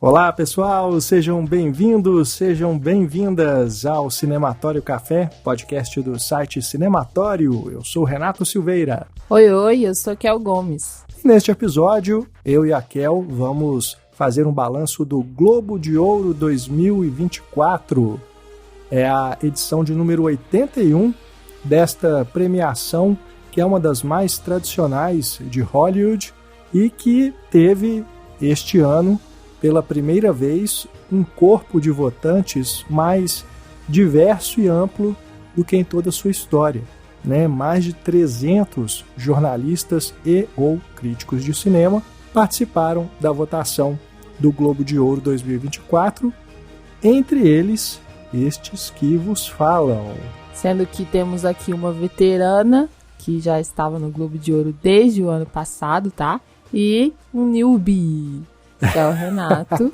Olá pessoal, sejam bem-vindos, sejam bem-vindas ao Cinematório Café, podcast do site Cinematório. Eu sou Renato Silveira. Oi, eu sou Kel Gomes. E neste episódio, eu e a Kel vamos fazer um balanço do Globo de Ouro 2024. É a edição de número 81 desta premiação, que é uma das mais tradicionais de Hollywood e que teve este ano, pela primeira vez, um corpo de votantes mais diverso e amplo do que em toda a sua história, né? Mais de 300 jornalistas e ou críticos de cinema participaram da votação do Globo de Ouro 2024, entre eles estes que vos falam. Sendo que temos aqui uma veterana que já estava no Globo de Ouro desde o ano passado, tá? E um newbie, que é o Renato.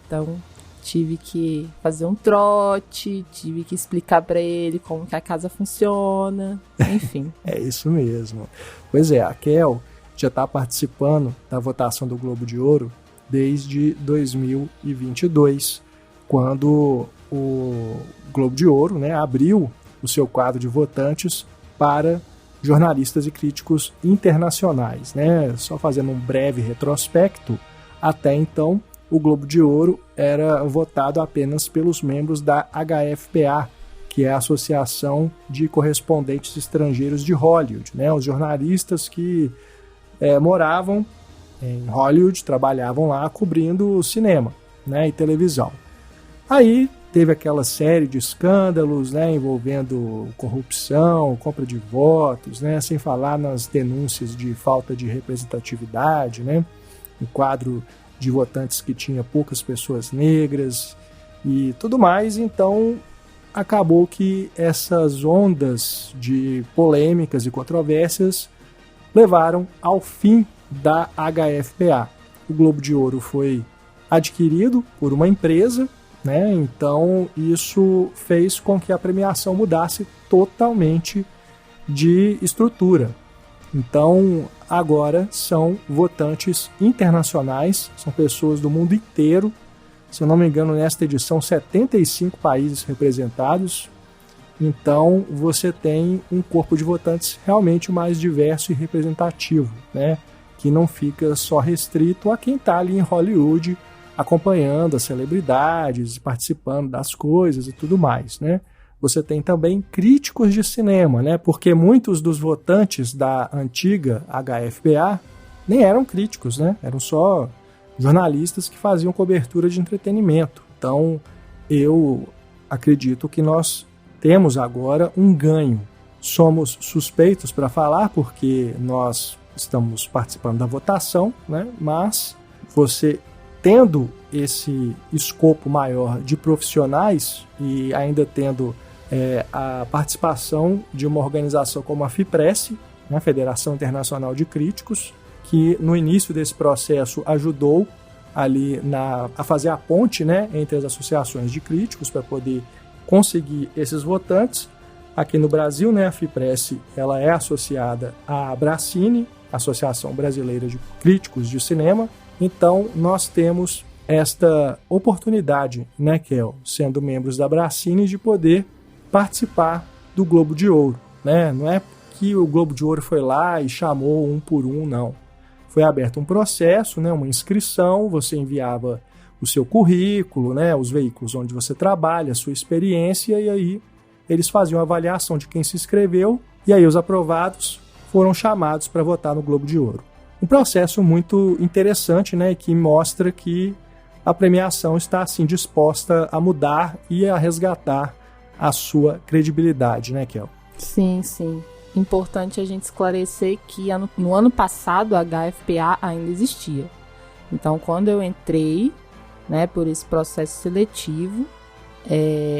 Então, tive que fazer um trote, tive que explicar para ele como que a casa funciona, enfim. É isso mesmo. Pois é, a Kel já está participando da votação do Globo de Ouro desde 2022, quando o Globo de Ouro, né, abriu o seu quadro de votantes para jornalistas e críticos internacionais, né? Só fazendo um breve retrospecto, até então o Globo de Ouro era votado apenas pelos membros da HFPA, que é a Associação de Correspondentes Estrangeiros de Hollywood, né? Os jornalistas que moravam em Hollywood, trabalhavam lá cobrindo cinema, né, e televisão. Aí teve aquela série de escândalos, né, envolvendo corrupção, compra de votos, né, sem falar nas denúncias de falta de representatividade, né, um quadro de votantes que tinha poucas pessoas negras e tudo mais. Então acabou que essas ondas de polêmicas e controvérsias levaram ao fim da HFPA. O Globo de Ouro foi adquirido por uma empresa, né? Então isso fez com que a premiação mudasse totalmente de estrutura. Então agora são votantes internacionais, são pessoas do mundo inteiro. Se eu não me engano, nesta edição 75 países representados. Então você tem um corpo de votantes realmente mais diverso e representativo, né? Que não fica só restrito a quem está ali em Hollywood acompanhando as celebridades, participando das coisas e tudo mais, né? Você tem também críticos de cinema, né? Porque muitos dos votantes da antiga HFPA nem eram críticos, né? Eram só jornalistas que faziam cobertura de entretenimento. Então, eu acredito que nós temos agora um ganho. Somos suspeitos para falar porque nós estamos participando da votação, né? Mas você tendo esse escopo maior de profissionais e ainda tendo a participação de uma organização como a FIPRESS, né, Federação Internacional de Críticos, que no início desse processo ajudou ali a fazer a ponte, né, entre as associações de críticos para poder conseguir esses votantes. Aqui no Brasil, né, a FIPRESS ela é associada à Abracine, Associação Brasileira de Críticos de Cinema. Então, nós temos esta oportunidade, né, Kel, sendo membros da Abracine, de poder participar do Globo de Ouro, né? Não é que o Globo de Ouro foi lá e chamou um por um, não. Foi aberto um processo, né, uma inscrição, você enviava o seu currículo, né, os veículos onde você trabalha, a sua experiência, e aí eles faziam a avaliação de quem se inscreveu, e aí os aprovados foram chamados para votar no Globo de Ouro. Um processo muito interessante, né, que mostra que a premiação está assim disposta a mudar e a resgatar a sua credibilidade, né, Kel? Sim. Importante a gente esclarecer que no ano passado a HFPA ainda existia. Então, quando eu entrei, né, por esse processo seletivo,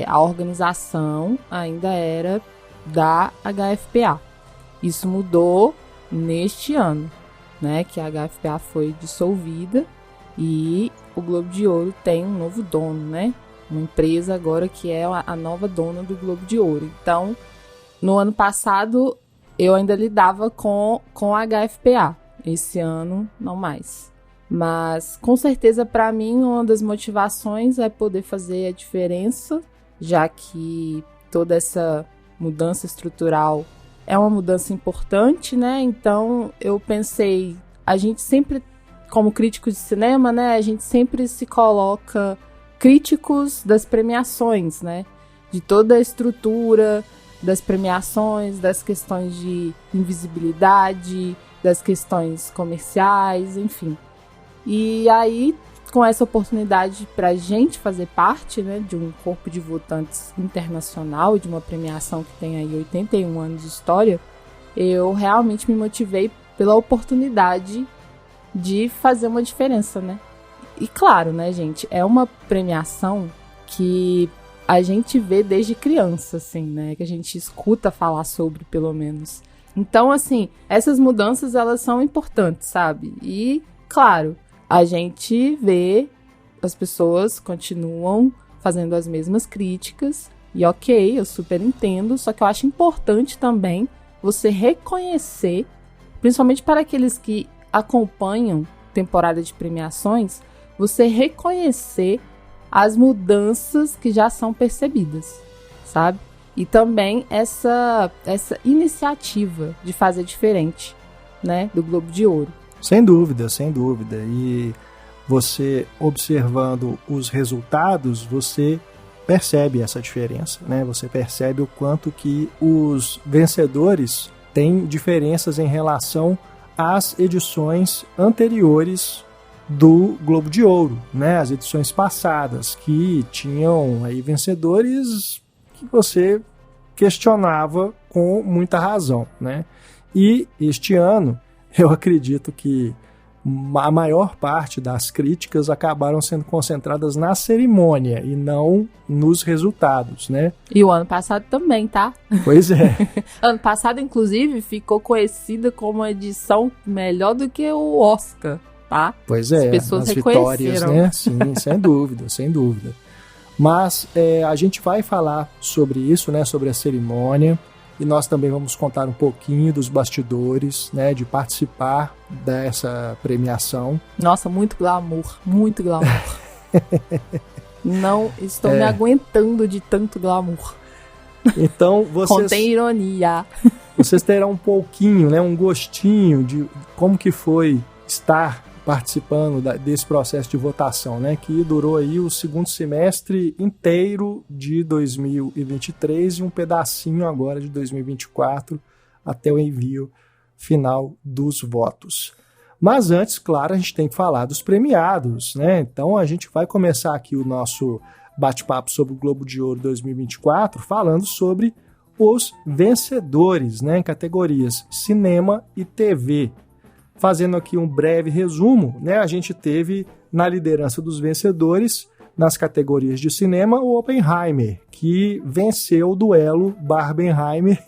a organização ainda era da HFPA. Isso mudou neste ano, né, que a HFPA foi dissolvida e o Globo de Ouro tem um novo dono, né? Uma empresa agora que é a nova dona do Globo de Ouro. Então, no ano passado, eu ainda lidava com a HFPA. Esse ano, não mais. Mas, com certeza, para mim, uma das motivações é poder fazer a diferença, já que toda essa mudança estrutural é uma mudança importante, né? Então, eu pensei, a gente sempre, como crítico de cinema, né? A gente sempre se coloca críticos das premiações, né? De toda a estrutura das premiações, das questões de invisibilidade, das questões comerciais, enfim. E aí, com essa oportunidade para a gente fazer parte, né, de um corpo de votantes internacional, de uma premiação que tem aí 81 anos de história, eu realmente me motivei pela oportunidade de fazer uma diferença, né? E claro, né, gente, é uma premiação que a gente vê desde criança, assim, né, que a gente escuta falar sobre, pelo menos. Então, assim, essas mudanças, elas são importantes, sabe? E, claro, a gente vê as pessoas continuam fazendo as mesmas críticas e ok, eu super entendo, só que eu acho importante também você reconhecer, principalmente para aqueles que acompanham temporada de premiações, você reconhecer as mudanças que já são percebidas, sabe? E também essa iniciativa de fazer diferente, né, do Globo de Ouro. Sem dúvida, sem dúvida. E você observando os resultados, você percebe essa diferença, né? Você percebe o quanto que os vencedores têm diferenças em relação às edições anteriores do Globo de Ouro, né? As edições passadas, que tinham aí vencedores que você questionava com muita razão, né? E este ano, eu acredito que a maior parte das críticas acabaram sendo concentradas na cerimônia e não nos resultados, né? E o ano passado também, tá? Pois é. Ano passado, inclusive, ficou conhecida como uma edição melhor do que o Oscar, tá? Pois é, as pessoas as vitórias, né? Sim, sem dúvida, sem dúvida. Mas a gente vai falar sobre isso, né? Sobre a cerimônia. E nós também vamos contar um pouquinho dos bastidores, né, de participar dessa premiação. Nossa, muito glamour, muito glamour. Não estou me aguentando de tanto glamour. Então, vocês... Contém ironia. Vocês terão um pouquinho, né, um gostinho de como que foi estar participando desse processo de votação, né, que durou aí o segundo semestre inteiro de 2023 e um pedacinho agora de 2024 até o envio final dos votos. Mas antes, claro, a gente tem que falar dos premiados, né? Então a gente vai começar aqui o nosso bate-papo sobre o Globo de Ouro 2024 falando sobre os vencedores, né, em categorias cinema e TV. Fazendo aqui um breve resumo, né, a gente teve na liderança dos vencedores, nas categorias de cinema, o Oppenheimer, que venceu o duelo Barbenheimer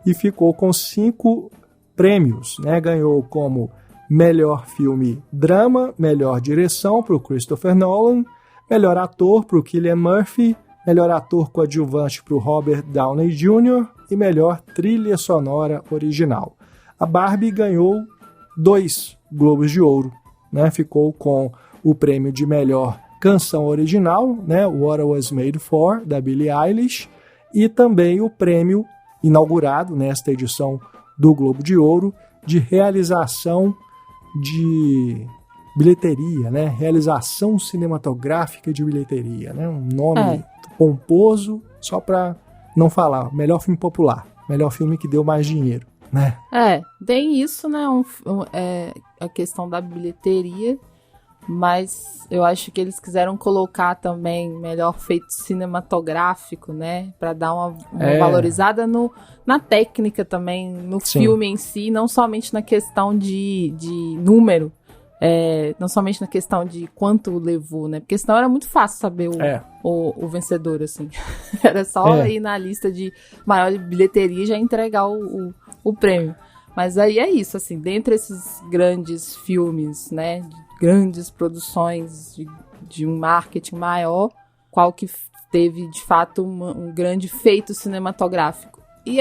e ficou com 5 prêmios, né? Ganhou como melhor filme drama, melhor direção para o Christopher Nolan, melhor ator para o Cillian Murphy, melhor ator coadjuvante para o Robert Downey Jr. e melhor trilha sonora original. A Barbie ganhou 2 Globos de Ouro, né? Ficou com o prêmio de melhor canção original, né? What I Was Made For, da Billie Eilish, e também o prêmio inaugurado nesta edição do Globo de Ouro de realização de bilheteria, né? Realização cinematográfica de bilheteria, né? Um nome pomposo, só para não falar, melhor filme popular, melhor filme que deu mais dinheiro, né? Tem isso, né? A questão da bilheteria, mas eu acho que eles quiseram colocar também melhor feito cinematográfico, né? Para dar uma valorizada na técnica também, no filme em si, não somente na questão de número, não somente na questão de quanto levou, né? Porque senão era muito fácil saber o vencedor, assim. Era só ir na lista de maior bilheteria e já entregar o prêmio. Mas aí é isso, assim, dentre esses grandes filmes, né, grandes produções de um marketing maior, qual que teve, de fato, um grande feito cinematográfico? E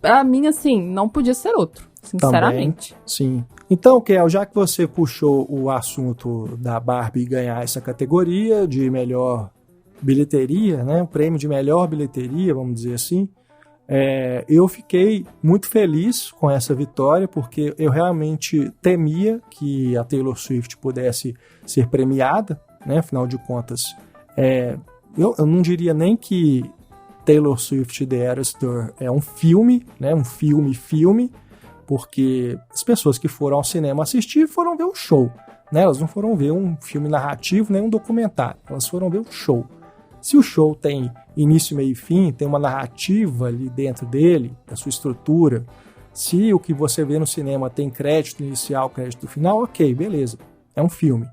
pra mim, assim, não podia ser outro, sinceramente. Também, sim. Então, Kel, já que você puxou o assunto da Barbie ganhar essa categoria de melhor bilheteria, né, o prêmio de melhor bilheteria, vamos dizer assim, eu fiquei muito feliz com essa vitória, porque eu realmente temia que a Taylor Swift pudesse ser premiada, né, afinal de contas, eu não diria nem que Taylor Swift The Air Store é um filme, né, um filme, porque as pessoas que foram ao cinema assistir foram ver um show, né? Elas não foram ver um filme narrativo nem um documentário, elas foram ver um show. Se o show tem início, meio e fim, tem uma narrativa ali dentro dele, da sua estrutura, se o que você vê no cinema tem crédito inicial, crédito final, ok, beleza, é um filme,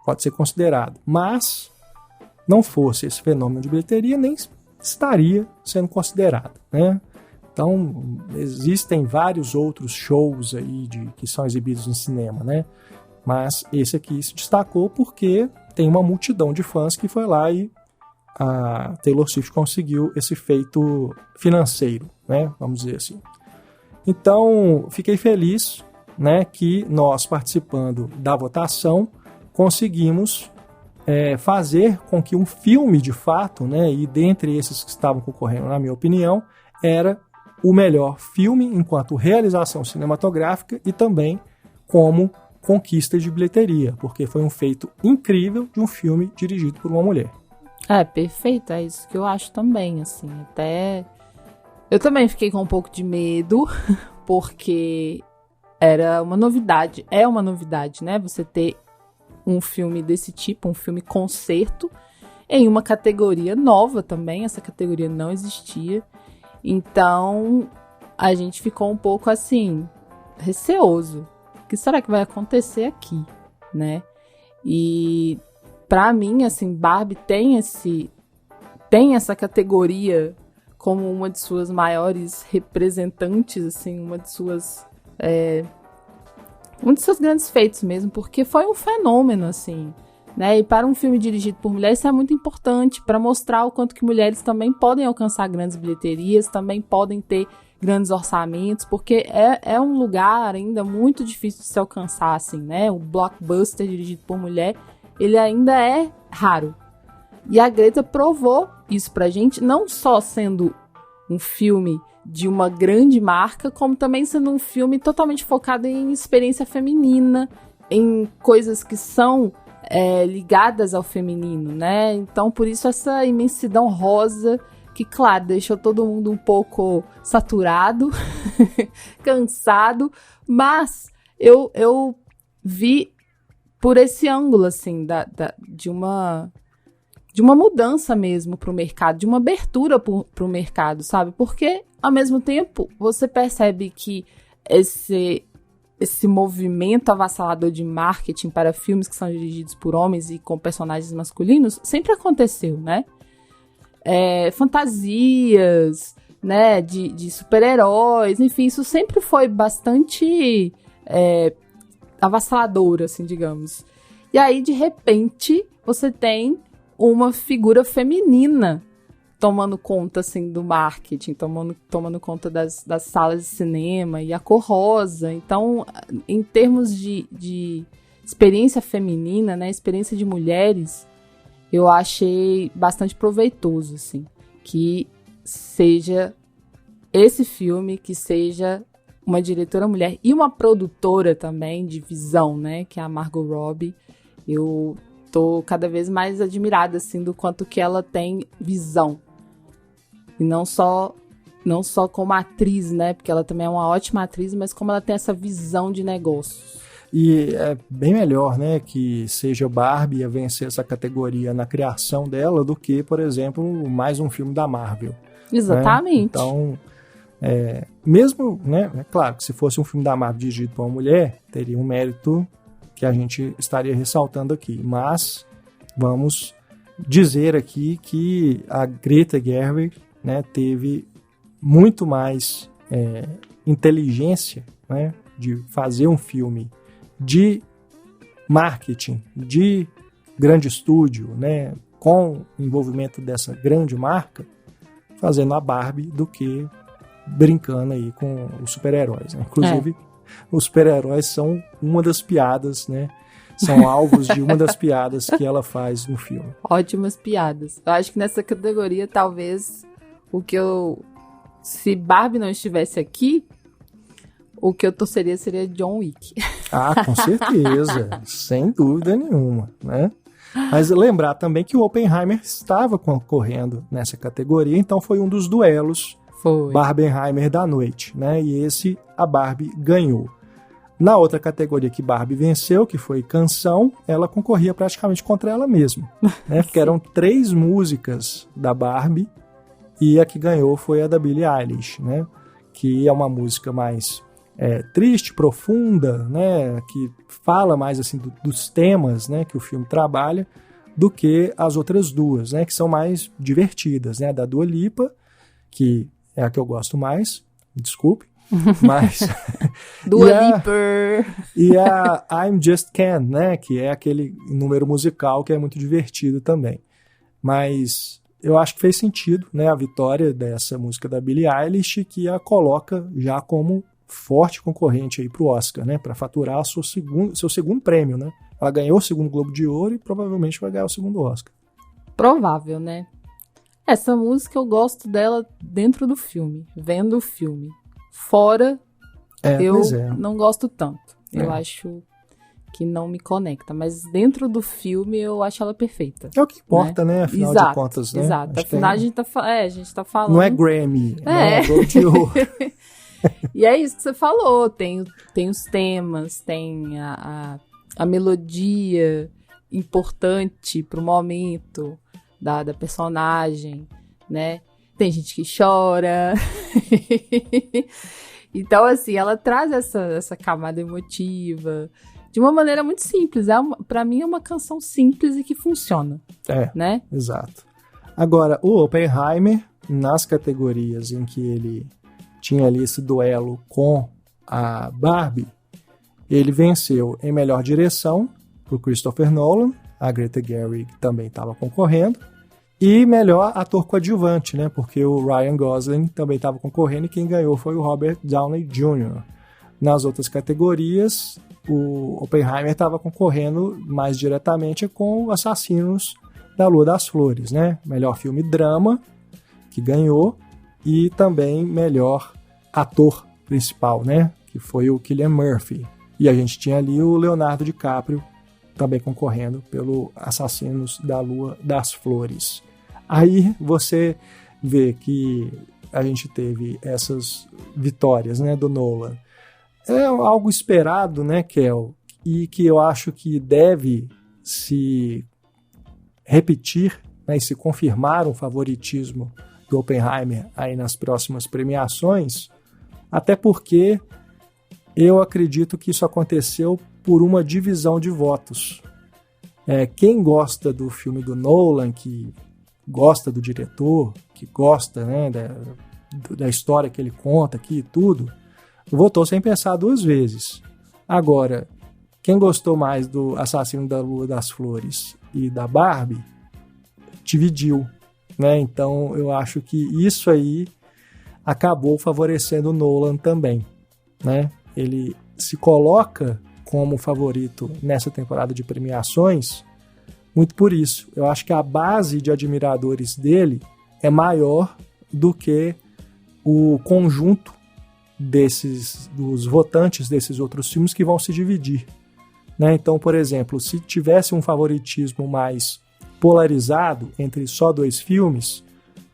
pode ser considerado. Mas não fosse esse fenômeno de bilheteria, nem estaria sendo considerado, né? Então, existem vários outros shows aí que são exibidos no cinema, né? Mas esse aqui se destacou porque tem uma multidão de fãs que foi lá e a Taylor Swift conseguiu esse feito financeiro, né? Vamos dizer assim. Então, fiquei feliz, né, que nós, participando da votação, conseguimos fazer com que um filme, de fato, né, e dentre esses que estavam concorrendo, na minha opinião, era o melhor filme enquanto realização cinematográfica e também como conquista de bilheteria, porque foi um feito incrível de um filme dirigido por uma mulher. Perfeito, é isso que eu acho também, assim, até... Eu também fiquei com um pouco de medo, porque era uma novidade, né, você ter um filme desse tipo, um filme concerto, em uma categoria nova também, essa categoria não existia. Então, a gente ficou um pouco assim, receoso. O que será que vai acontecer aqui, né? E, pra mim, assim, Barbie tem essa categoria como uma de suas maiores representantes, assim, um de seus grandes feitos mesmo, porque foi um fenômeno, assim, né? E para um filme dirigido por mulheres, isso é muito importante para mostrar o quanto que mulheres também podem alcançar grandes bilheterias, também podem ter grandes orçamentos, porque é um lugar ainda muito difícil de se alcançar, assim, né? O blockbuster dirigido por mulher, ele ainda é raro. E a Greta provou isso pra gente, não só sendo um filme de uma grande marca, como também sendo um filme totalmente focado em experiência feminina, em coisas que são ligadas ao feminino, né? Então, por isso, essa imensidão rosa, que, claro, deixou todo mundo um pouco saturado, cansado, mas eu vi por esse ângulo, assim, de uma mudança mesmo para o mercado, de uma abertura para o mercado, sabe? Porque, ao mesmo tempo, você percebe que esse movimento avassalador de marketing para filmes que são dirigidos por homens e com personagens masculinos sempre aconteceu, né? Fantasias, né, de super-heróis, enfim, isso sempre foi bastante avassalador, assim, digamos. E aí, de repente, você tem uma figura feminina tomando conta, assim, do marketing, tomando conta das salas de cinema, e a cor rosa. Então, em termos de experiência feminina, né, experiência de mulheres, eu achei bastante proveitoso, assim, que seja esse filme, que seja uma diretora mulher e uma produtora também de visão, né, que é a Margot Robbie. Eu tô cada vez mais admirada, assim, do quanto que ela tem visão. E não só como atriz, né, porque ela também é uma ótima atriz, mas como ela tem essa visão de negócios. E é bem melhor, né, que seja Barbie a vencer essa categoria na criação dela do que, por exemplo, mais um filme da Marvel. Exatamente. Né? Então, mesmo, né, é claro que se fosse um filme da Marvel dirigido por uma mulher, teria um mérito que a gente estaria ressaltando aqui. Mas vamos dizer aqui que a Greta Gerwig, né, teve muito mais inteligência, né, de fazer um filme de marketing, de grande estúdio, né, com envolvimento dessa grande marca, fazendo a Barbie, do que brincando aí com os super-heróis. Né? Inclusive, os super-heróis são uma das piadas, né? São alvos de uma das piadas que ela faz no filme. Ótimas piadas. Eu acho que nessa categoria, talvez, se Barbie não estivesse aqui, o que eu torceria seria John Wick. Ah, com certeza. Sem dúvida nenhuma, né? Mas lembrar também que o Oppenheimer estava concorrendo nessa categoria, então foi um dos duelos Barbenheimer da noite, né? E esse a Barbie ganhou. Na outra categoria que Barbie venceu, que foi canção, ela concorria praticamente contra ela mesma, né? Porque eram 3 músicas da Barbie e a que ganhou foi a da Billie Eilish, né? Que é uma música mais triste, profunda, né? Que fala mais assim dos temas, né? Que o filme trabalha, do que as outras duas, né? Que são mais divertidas, né? A da Dua Lipa, que é a que eu gosto mais, desculpe. Mas Dua Lipa e a I'm Just Ken, né, que é aquele número musical que é muito divertido também. Mas eu acho que fez sentido, né, a vitória dessa música da Billie Eilish, que a coloca já como forte concorrente aí pro Oscar, né, para faturar seu segundo prêmio, né? Ela ganhou o segundo Globo de Ouro e provavelmente vai ganhar o segundo Oscar. Provável, né? Essa música eu gosto dela dentro do filme, vendo o filme. Fora, eu não gosto tanto. Eu acho que não me conecta. Mas dentro do filme, eu acho ela perfeita. É o que importa, né? Afinal de contas, né? Exato. Afinal, a gente tá falando... Não é Grammy, não é Globo de Ouro. E é isso que você falou. Tem os temas, tem a melodia importante pro momento da personagem, né? Tem gente que chora. Então, assim, ela traz essa camada emotiva de uma maneira muito simples. Pra mim, é uma canção simples e que funciona. Né? Exato. Agora, o Oppenheimer, nas categorias em que ele tinha ali esse duelo com a Barbie, ele venceu em melhor direção pro Christopher Nolan, a Greta Gerwig também estava concorrendo, e melhor ator coadjuvante, né? Porque o Ryan Gosling também estava concorrendo e quem ganhou foi o Robert Downey Jr. Nas outras categorias, o Oppenheimer estava concorrendo mais diretamente com Assassinos da Lua das Flores, né? Melhor filme drama, que ganhou, e também melhor ator principal, né? Que foi o Cillian Murphy. E a gente tinha ali o Leonardo DiCaprio também concorrendo pelo Assassinos da Lua das Flores. Aí você vê que a gente teve essas vitórias, né, do Nolan. É algo esperado, né, Kel? E que eu acho que deve se repetir, né, e se confirmar um favoritismo do Oppenheimer aí nas próximas premiações, até porque eu acredito que isso aconteceu por uma divisão de votos. Quem gosta do filme do Nolan, que gosta do diretor, que gosta, né, da história que ele conta aqui e tudo, votou sem pensar 2 vezes. Agora, quem gostou mais do Assassino da Lua das Flores e da Barbie, dividiu, né? Então eu acho que isso aí acabou favorecendo o Nolan também, né? Ele se coloca como favorito nessa temporada de premiações muito por isso. Eu acho que a base de admiradores dele é maior do que o conjunto dos votantes desses outros filmes que vão se dividir, né? Então, por exemplo, se tivesse um favoritismo mais polarizado entre só 2 filmes,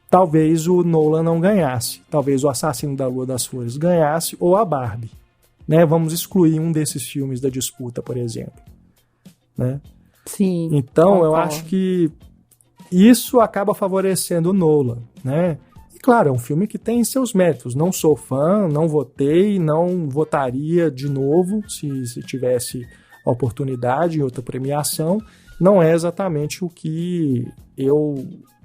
talvez o Nolan não ganhasse, talvez o Assassino da Lua das Flores ganhasse ou a Barbie, né? Vamos excluir um desses filmes da disputa, por exemplo, né? Sim. Então, concordo. eu acho que isso acaba favorecendo o Nolan, né? E claro, é um filme que tem seus méritos. Não sou fã, não votei, não votaria de novo se tivesse a oportunidade em outra premiação. Não é exatamente o que eu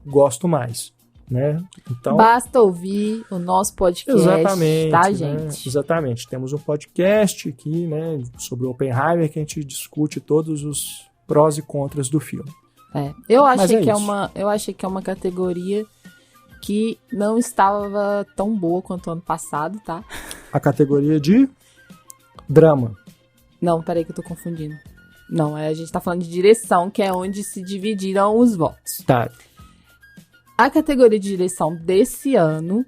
gosto mais, né? Então, basta ouvir o nosso podcast, exatamente, tá, né? gente? Exatamente. Temos um podcast aqui, né, sobre o Oppenheimer, que a gente discute todos os prós e contras do filme. Eu achei que é uma categoria que não estava tão boa quanto o ano passado, tá? A categoria de Drama. Não, peraí que eu tô confundindo. Não, a gente tá falando de direção, que é onde se dividiram os votos. Tá. A categoria de direção desse ano,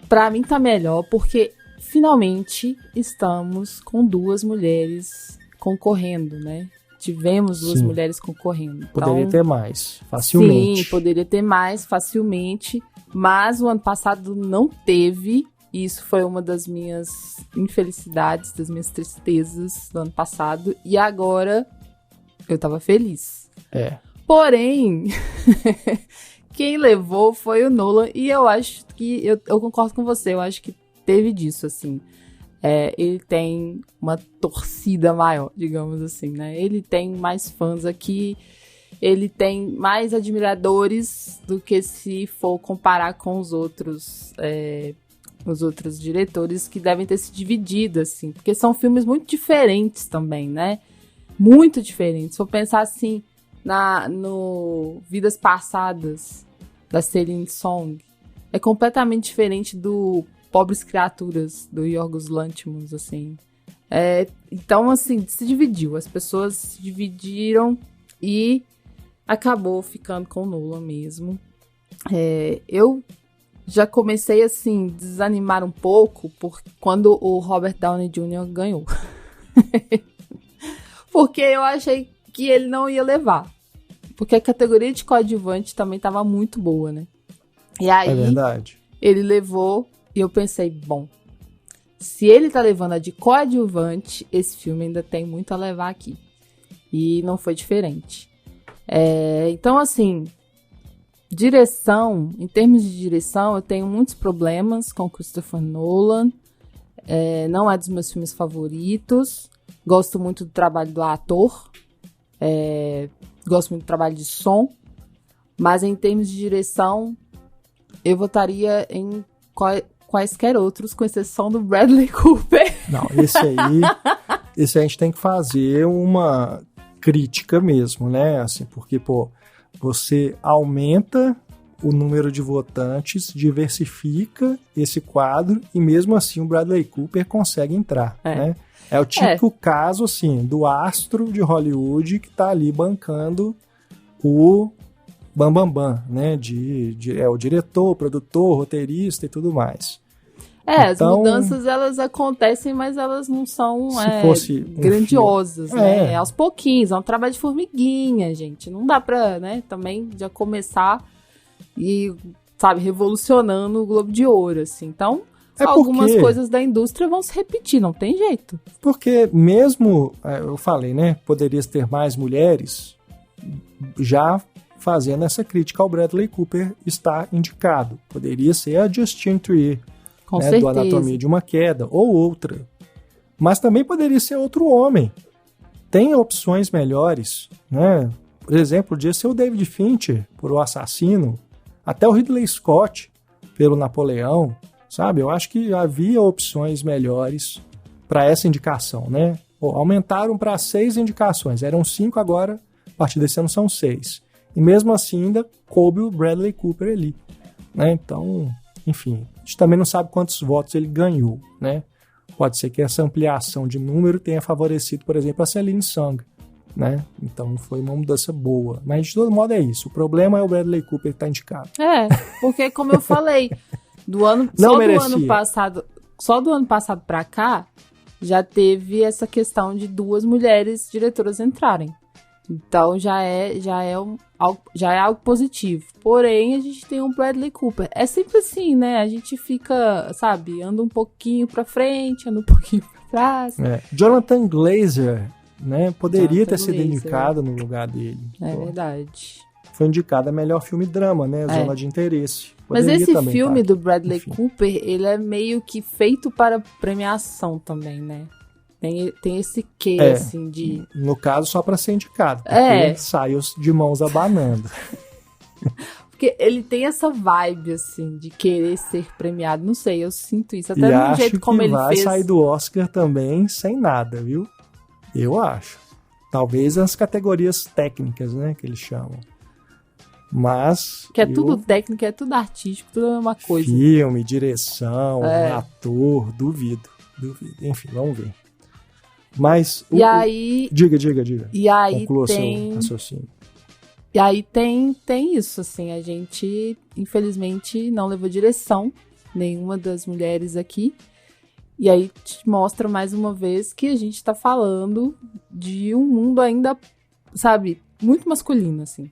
pra mim tá melhor, porque finalmente estamos com 2 mulheres concorrendo, né? Tivemos 2 mulheres concorrendo. Poderia então, ter mais, facilmente. Sim, poderia ter mais, facilmente. Mas o ano passado não teve. E isso foi uma das minhas infelicidades, das minhas tristezas do ano passado. E agora eu tava feliz. Porém, quem levou foi o Nolan. E eu acho que... Eu concordo com você. Eu acho que teve disso, assim. Ele tem uma torcida maior, digamos assim, né? Ele tem mais fãs aqui. Ele tem mais admiradores do que se for comparar com os outros diretores que devem ter se dividido, assim. Porque são filmes muito diferentes também, né? Muito diferentes. Se for pensar, assim, no Vidas Passadas, da Celine Song, é completamente diferente do Pobres Criaturas, do Yorgos Lanthimos, assim. Então, assim, se dividiu. As pessoas se dividiram e acabou ficando com o Nolan mesmo. Eu já comecei, assim, desanimar um pouco quando o Robert Downey Jr. ganhou. Porque eu achei que ele não ia levar. Porque a categoria de coadjuvante também estava muito boa, né? E aí, É verdade. Ele levou e eu pensei, bom, se ele tá levando a de coadjuvante, esse filme ainda tem muito a levar aqui. E não foi diferente. Então, assim, direção, em termos de direção, eu tenho muitos problemas com Christopher Nolan. Não é dos meus filmes favoritos. Gosto muito do trabalho do ator. Gosto muito do trabalho de som. Mas em termos de direção, eu votaria em quaisquer outros, com exceção do Bradley Cooper. Não, esse a gente tem que fazer uma crítica mesmo, né? Assim, porque, você aumenta o número de votantes, diversifica esse quadro e mesmo assim o Bradley Cooper consegue entrar, né? É o típico caso, assim, do astro de Hollywood que tá ali bancando o bambambam, né? O diretor, o produtor, roteirista e tudo mais. As mudanças, elas acontecem, mas elas não são grandiosas, né? Aos pouquinhos, é um trabalho de formiguinha, gente. Não dá pra, né, também já começar e, sabe, revolucionando o Globo de Ouro, assim. Então, algumas coisas da indústria vão se repetir, não tem jeito. Porque mesmo, eu falei, né, poderia ter mais mulheres, já fazendo essa crítica ao Bradley Cooper estar indicado. Poderia ser a Justine Trier, com certeza, do Anatomia de uma Queda, ou outra. Mas também poderia ser outro homem. Tem opções melhores, né? Por exemplo, podia ser o David Fincher, por O Assassino, até o Ridley Scott, pelo Napoleão, sabe? Eu acho que havia opções melhores para essa indicação, né? Aumentaram para 6 indicações, eram 5 agora, a partir desse ano são 6. E mesmo assim ainda coube o Bradley Cooper ali, né? Então, enfim, a gente também não sabe quantos votos ele ganhou, né? Pode ser que essa ampliação de número tenha favorecido, por exemplo, a Celine Song, né? Então foi uma mudança boa. Mas de todo modo é isso. O problema é o Bradley Cooper que está indicado. Porque como eu falei, só do ano passado para cá, já teve essa questão de 2 mulheres diretoras entrarem. Então já é algo positivo. Porém, a gente tem um Bradley Cooper. É sempre assim, né? A gente fica, sabe, anda um pouquinho pra frente, anda um pouquinho pra trás. Jonathan Glazer, né? Poderia ter sido indicado no lugar dele. Verdade. Foi indicado a melhor filme drama, né? Zona de interesse. Mas esse filme do Bradley Cooper, ele é meio que feito para premiação também, né? Tem esse quê, assim, de... No caso, só para ser indicado. Porque saiu de mãos abanando. Porque ele tem essa vibe, assim, de querer ser premiado. Não sei, eu sinto isso. Até do jeito como ele fez. E acho que vai sair do Oscar também sem nada, viu? Eu acho. Talvez as categorias técnicas, né, que eles chamam. Mas... Que tudo técnico, é tudo artístico, tudo a mesma coisa. Filme, direção, ator, duvido. Enfim, vamos ver. Mas... aí... Diga. E aí conclua tem... seu raciocínio. E aí tem isso, assim, a gente, infelizmente, não levou direção, nenhuma das mulheres aqui. E aí te mostra mais uma vez que a gente tá falando de um mundo ainda, sabe, muito masculino, assim,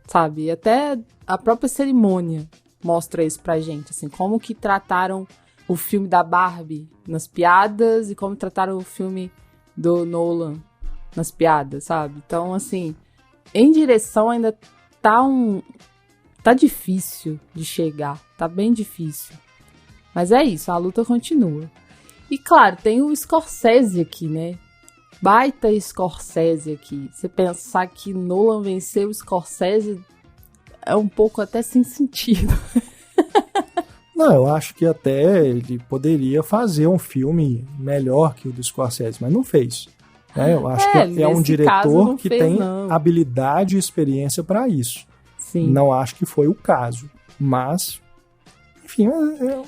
sabe? E até a própria cerimônia mostra isso pra gente, assim, como que trataram o filme da Barbie nas piadas e como trataram o filme do Nolan nas piadas, sabe? Então, assim, em direção ainda tá difícil de chegar, tá bem difícil. Mas é isso, a luta continua. E claro, tem o Scorsese aqui, né? Baita Scorsese aqui. Você pensar que Nolan venceu o Scorsese é um pouco até sem sentido. Não, eu acho que até ele poderia fazer um filme melhor que o do Scorsese, mas não fez. Né? Eu acho que é um diretor que tem habilidade e experiência para isso. Sim. Não acho que foi o caso, mas...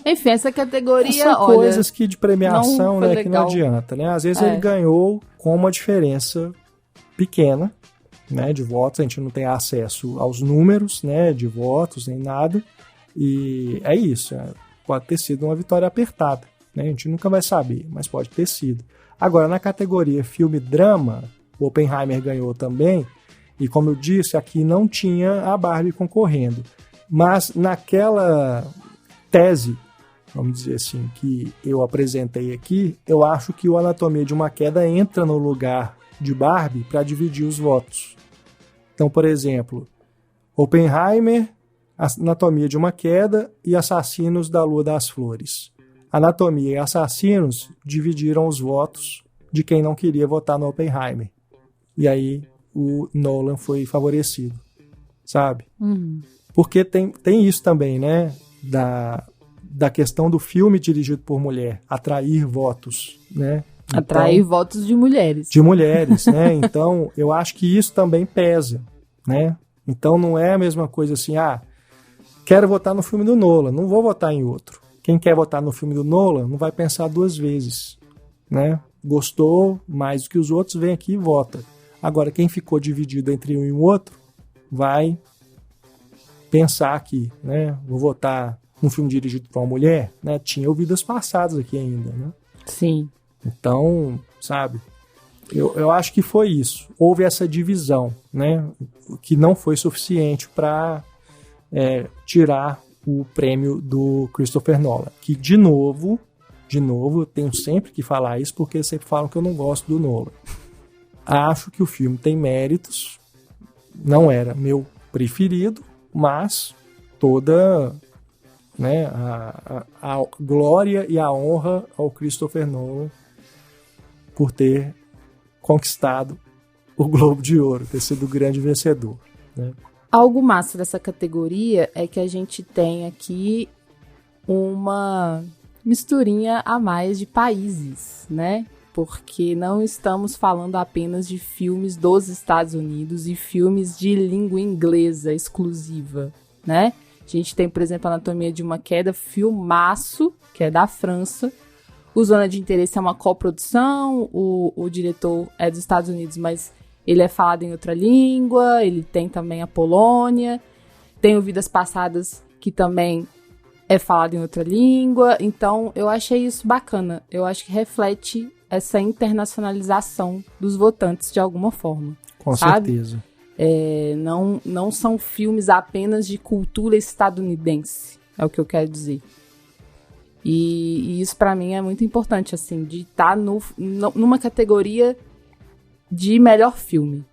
Enfim, essa categoria, são coisas que de premiação, né, que não adianta, né? Às vezes ele ganhou com uma diferença pequena, né, de votos, a gente não tem acesso aos números, né, de votos nem nada, e é isso, pode ter sido uma vitória apertada, né? A gente nunca vai saber, mas pode ter sido. Agora, na categoria filme-drama, o Oppenheimer ganhou também, e como eu disse, aqui não tinha a Barbie concorrendo, mas naquela tese, vamos dizer assim, que eu apresentei aqui, eu acho que o Anatomia de uma Queda entra no lugar de Barbie para dividir os votos. Então, por exemplo, Oppenheimer, Anatomia de uma Queda e Assassinos da Lua das Flores. Anatomia e Assassinos dividiram os votos de quem não queria votar no Oppenheimer. E aí o Nolan foi favorecido, sabe? Porque tem isso também, né? Da questão do filme dirigido por mulher, atrair votos, né? Atrair votos de mulheres. De mulheres, né? Então, eu acho que isso também pesa, né? Então, não é a mesma coisa assim, quero votar no filme do Nolan, não vou votar em outro. Quem quer votar no filme do Nolan não vai pensar duas vezes, né? Gostou mais do que os outros, vem aqui e vota. Agora, quem ficou dividido entre um e o outro, vai pensar aqui, né? Vou votar num filme dirigido por uma mulher, né? Tinha Vidas Passadas aqui ainda, né? Sim. Então, sabe? Eu acho que foi isso. Houve essa divisão, né? Que não foi suficiente para tirar o prêmio do Christopher Nolan. Que, de novo, eu tenho sempre que falar isso porque sempre falam que eu não gosto do Nolan. Acho que o filme tem méritos. Não era meu preferido, mas toda, né, a glória e a honra ao Christopher Nolan por ter conquistado o Globo de Ouro, ter sido o grande vencedor, né? Algo massa dessa categoria é que a gente tem aqui uma misturinha a mais de países, né? Porque não estamos falando apenas de filmes dos Estados Unidos e filmes de língua inglesa exclusiva, né? A gente tem, por exemplo, Anatomia de uma Queda, filmaço, que é da França. O Zona de Interesse é uma coprodução, o diretor é dos Estados Unidos, mas ele é falado em outra língua, ele tem também a Polônia, tem o Vidas Passadas, que também é falado em outra língua. Então, eu achei isso bacana. Eu acho que reflete essa internacionalização dos votantes de alguma forma. Com certeza. Não são filmes apenas de cultura estadunidense, é o que eu quero dizer. E isso pra mim é muito importante, assim, de estar numa categoria de melhor filme.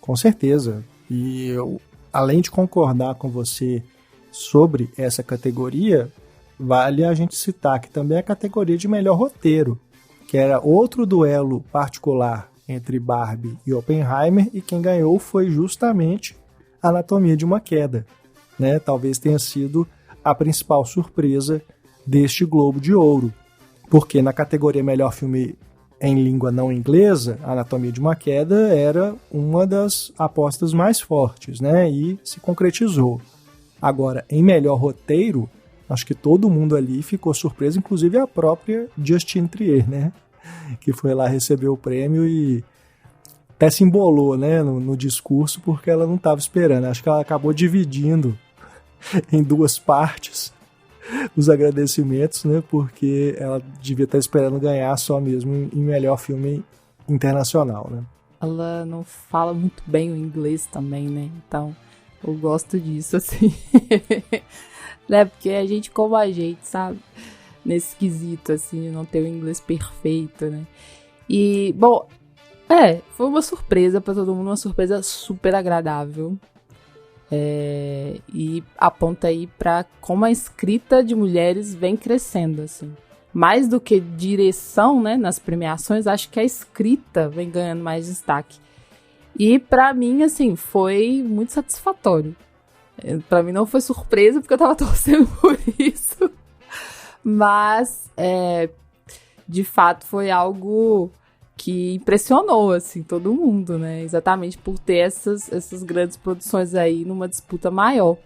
Com certeza. E eu, além de concordar com você sobre essa categoria, vale a gente citar que também é a categoria de melhor roteiro, que era outro duelo particular entre Barbie e Oppenheimer, e quem ganhou foi justamente Anatomia de uma Queda, né? Talvez tenha sido a principal surpresa deste Globo de Ouro, porque na categoria melhor filme em língua não inglesa, Anatomia de uma Queda era uma das apostas mais fortes, né? E se concretizou. Agora, em melhor roteiro, acho que todo mundo ali ficou surpreso, inclusive a própria Justine Trier, né? que foi lá receber o prêmio e até se embolou, né, no discurso, porque ela não estava esperando. Acho que ela acabou dividindo em duas partes os agradecimentos, né, porque ela devia estar esperando ganhar só mesmo em melhor filme internacional, né. Ela não fala muito bem o inglês também, né? Então, eu gosto disso, assim. Né? Porque a gente como a gente, sabe? Nesse quesito, assim, não ter o inglês perfeito, né? E, bom, foi uma surpresa pra todo mundo, uma surpresa super agradável. E aponta aí pra como a escrita de mulheres vem crescendo, assim. Mais do que direção, né, nas premiações, acho que a escrita vem ganhando mais destaque. E pra mim, assim, foi muito satisfatório. Pra mim não foi surpresa, porque eu tava torcendo por isso. Mas, de fato, foi algo que impressionou, assim, todo mundo, né? Exatamente por ter essas grandes produções aí numa disputa maior.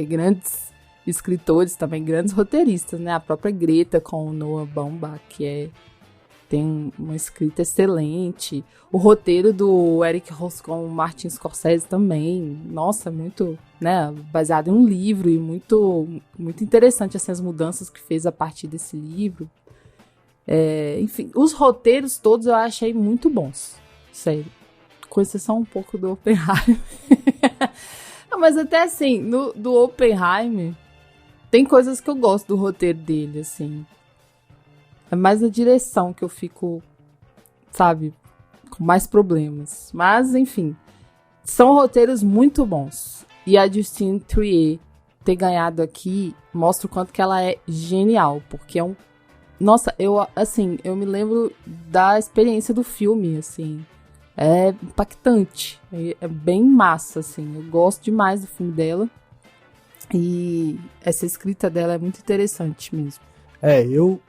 Grandes escritores também, grandes roteiristas, né? A própria Greta com o Noah Baumbach, que tem uma escrita excelente. O roteiro do Eric Ross com o Martin Scorsese também. Nossa, muito, né? Baseado em um livro e muito, muito interessante, assim, as mudanças que fez a partir desse livro. Enfim, os roteiros todos eu achei muito bons. Sério. Com exceção um pouco do Oppenheimer. Mas até assim, do Oppenheimer, tem coisas que eu gosto do roteiro dele, assim. É mais a direção que eu fico, sabe, com mais problemas. Mas, enfim, são roteiros muito bons. E a Justine Triet ter ganhado aqui mostra o quanto que ela é genial. Porque é um... Nossa, eu me lembro da experiência do filme, assim. É impactante. É bem massa, assim. Eu gosto demais do filme dela. E essa escrita dela é muito interessante mesmo. Eu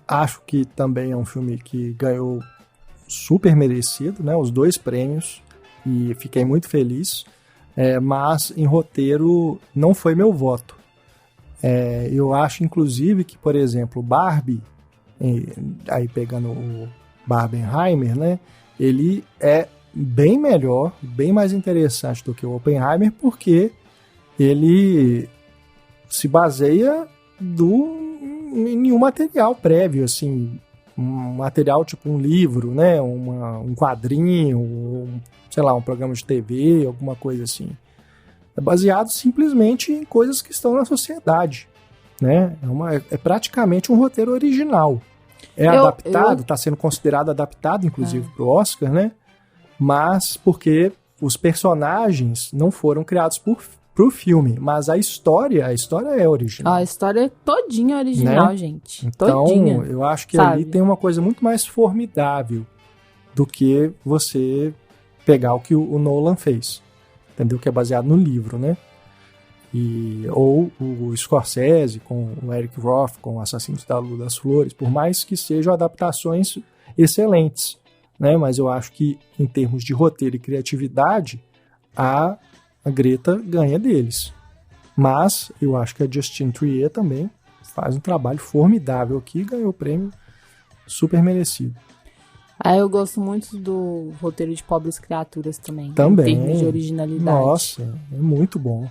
acho que também é um filme que ganhou super merecido, né? Os 2 prêmios. E fiquei muito feliz. Mas em roteiro não foi meu voto. Eu acho, inclusive, que, por exemplo, Barbie, aí pegando o Barbenheimer, né? Ele é bem melhor, bem mais interessante do que o Oppenheimer, porque ele se baseia em um material prévio, assim, um material tipo um livro, né, um quadrinho, sei lá, um programa de TV, alguma coisa assim. É baseado simplesmente em coisas que estão na sociedade, né? É praticamente um roteiro original. Adaptado, está sendo considerado adaptado, inclusive, para o Oscar, né? Mas porque os personagens não foram criados pro filme, mas a história é original. A história é todinha original, né? Gente. Então, todinha, eu acho que sabe? ali tem uma coisa muito mais formidável do que você pegar o que o Nolan fez, entendeu? Que é baseado no livro, né? Ou o Scorsese com o Eric Roth, com o Assassinos da Lua das Flores, por mais que sejam adaptações excelentes, né? Mas eu acho que em termos de roteiro e criatividade, a Greta ganha deles. Mas eu acho que a Justine Triet também faz um trabalho formidável aqui e ganhou o prêmio super merecido. Eu gosto muito do roteiro de Pobres Criaturas também. Também. Em termos de originalidade. Nossa, é muito bom.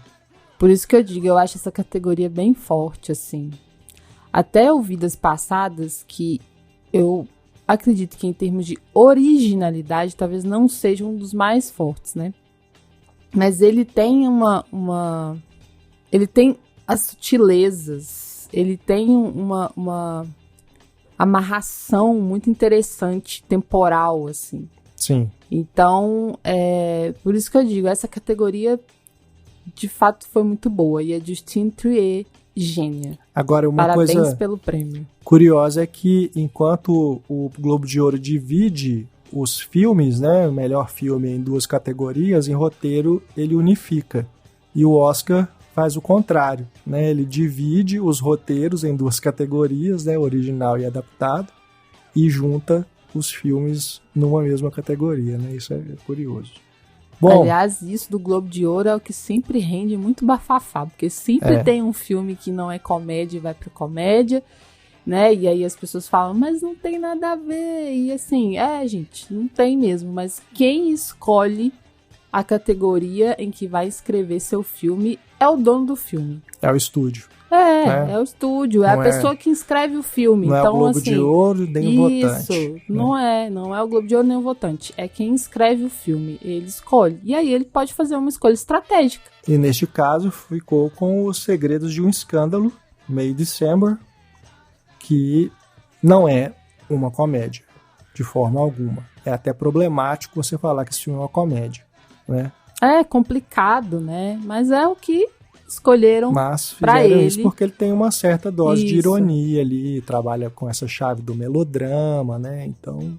Por isso que eu digo, eu acho essa categoria bem forte, assim. Até eu Vidas Passadas, que eu acredito que em termos de originalidade, talvez não seja um dos mais fortes, né? Mas ele tem ele tem as sutilezas, ele tem uma amarração muito interessante, temporal, assim. Sim. Então, por isso que eu digo, essa categoria de fato foi muito boa. E a Justine Triet, gênia. Agora, Parabéns coisa pelo prêmio. Curiosa é que enquanto o Globo de Ouro divide os filmes, né, o melhor filme em 2 categorias, em roteiro ele unifica. E o Oscar faz o contrário, né? Ele divide os roteiros em 2 categorias, né, original e adaptado, e junta os filmes numa mesma categoria, né? Isso é curioso. Bom, aliás, isso do Globo de Ouro é o que sempre rende muito bafafá, porque sempre tem um filme que não é comédia e vai pra comédia, né? E aí as pessoas falam, mas não tem nada a ver. E assim, gente, não tem mesmo. Mas quem escolhe a categoria em que vai escrever seu filme é o dono do filme. É o estúdio. É o estúdio, é não a pessoa que escreve o filme. Não então, é o Globo assim, de Ouro nem o votante. Isso, não é o Globo de Ouro nem o votante. É quem escreve o filme, ele escolhe. E aí ele pode fazer uma escolha estratégica. E neste caso ficou com Os Segredos de um Escândalo, May December, que não é uma comédia, de forma alguma. É até problemático você falar que esse filme é uma comédia, né? É complicado, né? Mas é o que escolheram para ele. Mas fizeram isso porque ele tem uma certa dose de Isso. ironia ali, trabalha com essa chave do melodrama, né? Então...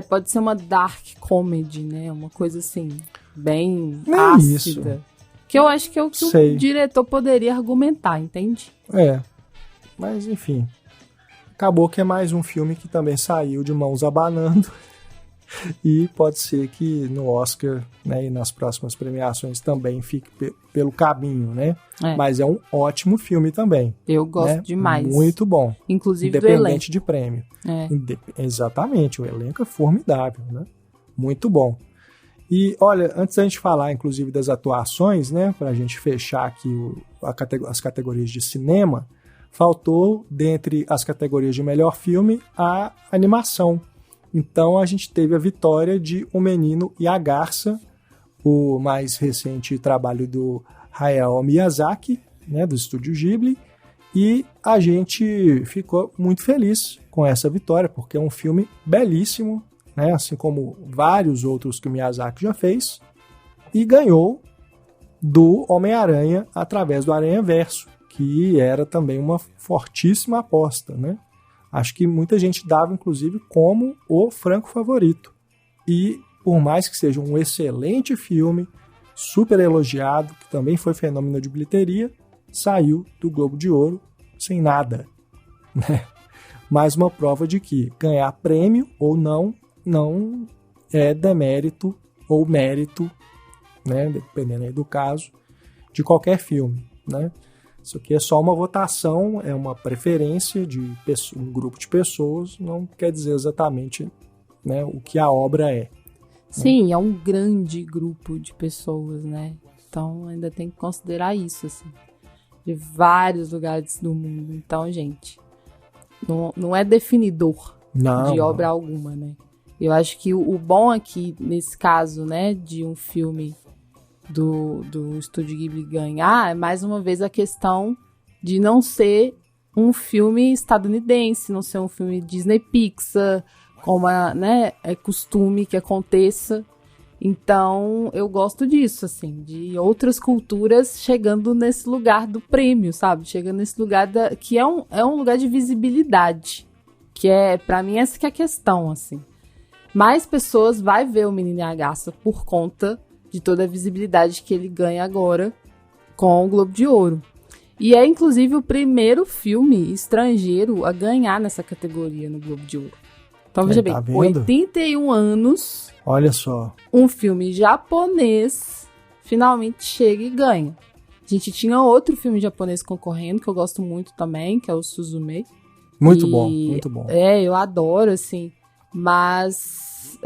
pode ser uma dark comedy, né? Uma coisa assim, bem Nem ácida. isso. Que eu acho que é o que o diretor poderia argumentar, entende? Mas enfim. Acabou que é mais um filme que também saiu de mãos abanando. E pode ser que no Oscar, né, e nas próximas premiações também fique pelo caminho, né? Mas é um ótimo filme também. Eu gosto, né? demais. Muito bom. Inclusive do elenco. Independente de prêmio. Exatamente, o elenco é formidável, né? Muito bom. E olha, antes da gente falar inclusive das atuações, né, pra gente fechar aqui as categorias de cinema, faltou, dentre as categorias de melhor filme, a animação. Então a gente teve a vitória de O Menino e a Garça, o mais recente trabalho do Hayao Miyazaki, né, do estúdio Ghibli, e a gente ficou muito feliz com essa vitória, porque é um filme belíssimo, né, assim como vários outros que o Miyazaki já fez, e ganhou do Homem-Aranha através do Aranhaverso, que era também uma fortíssima aposta, né? Acho que muita gente dava, inclusive, como o franco favorito. E, por mais que seja um excelente filme, super elogiado, que também foi fenômeno de bilheteria, saiu do Globo de Ouro sem nada, né? Mais uma prova de que ganhar prêmio ou não é demérito ou mérito, né? Dependendo aí do caso, de qualquer filme, né? Isso aqui é só uma votação, é uma preferência de um grupo de pessoas, não quer dizer exatamente, né, o que a obra é. Sim, né? É um grande grupo de pessoas, né? Então ainda tem que considerar isso, assim, de vários lugares do mundo. Então, gente, não é definidor de obra alguma, né? Eu acho que o bom aqui, nesse caso, né, de um filme do Estúdio Ghibli ganhar, é mais uma vez a questão de não ser um filme estadunidense, não ser um filme Disney Pixar, como é costume que aconteça. Então, eu gosto disso, assim, de outras culturas chegando nesse lugar do prêmio, sabe? Chegando nesse lugar que é um lugar de visibilidade, que pra mim, essa que é a questão, assim. Mais pessoas vai ver o Menino e a Garça por conta de toda a visibilidade que ele ganha agora com o Globo de Ouro. E é, inclusive, o primeiro filme estrangeiro a ganhar nessa categoria no Globo de Ouro. Então, veja bem, 81 anos, olha só, um filme japonês finalmente chega e ganha. A gente tinha outro filme japonês concorrendo, que eu gosto muito também, que é o Suzume. Muito bom, muito bom. Eu adoro, assim. Mas,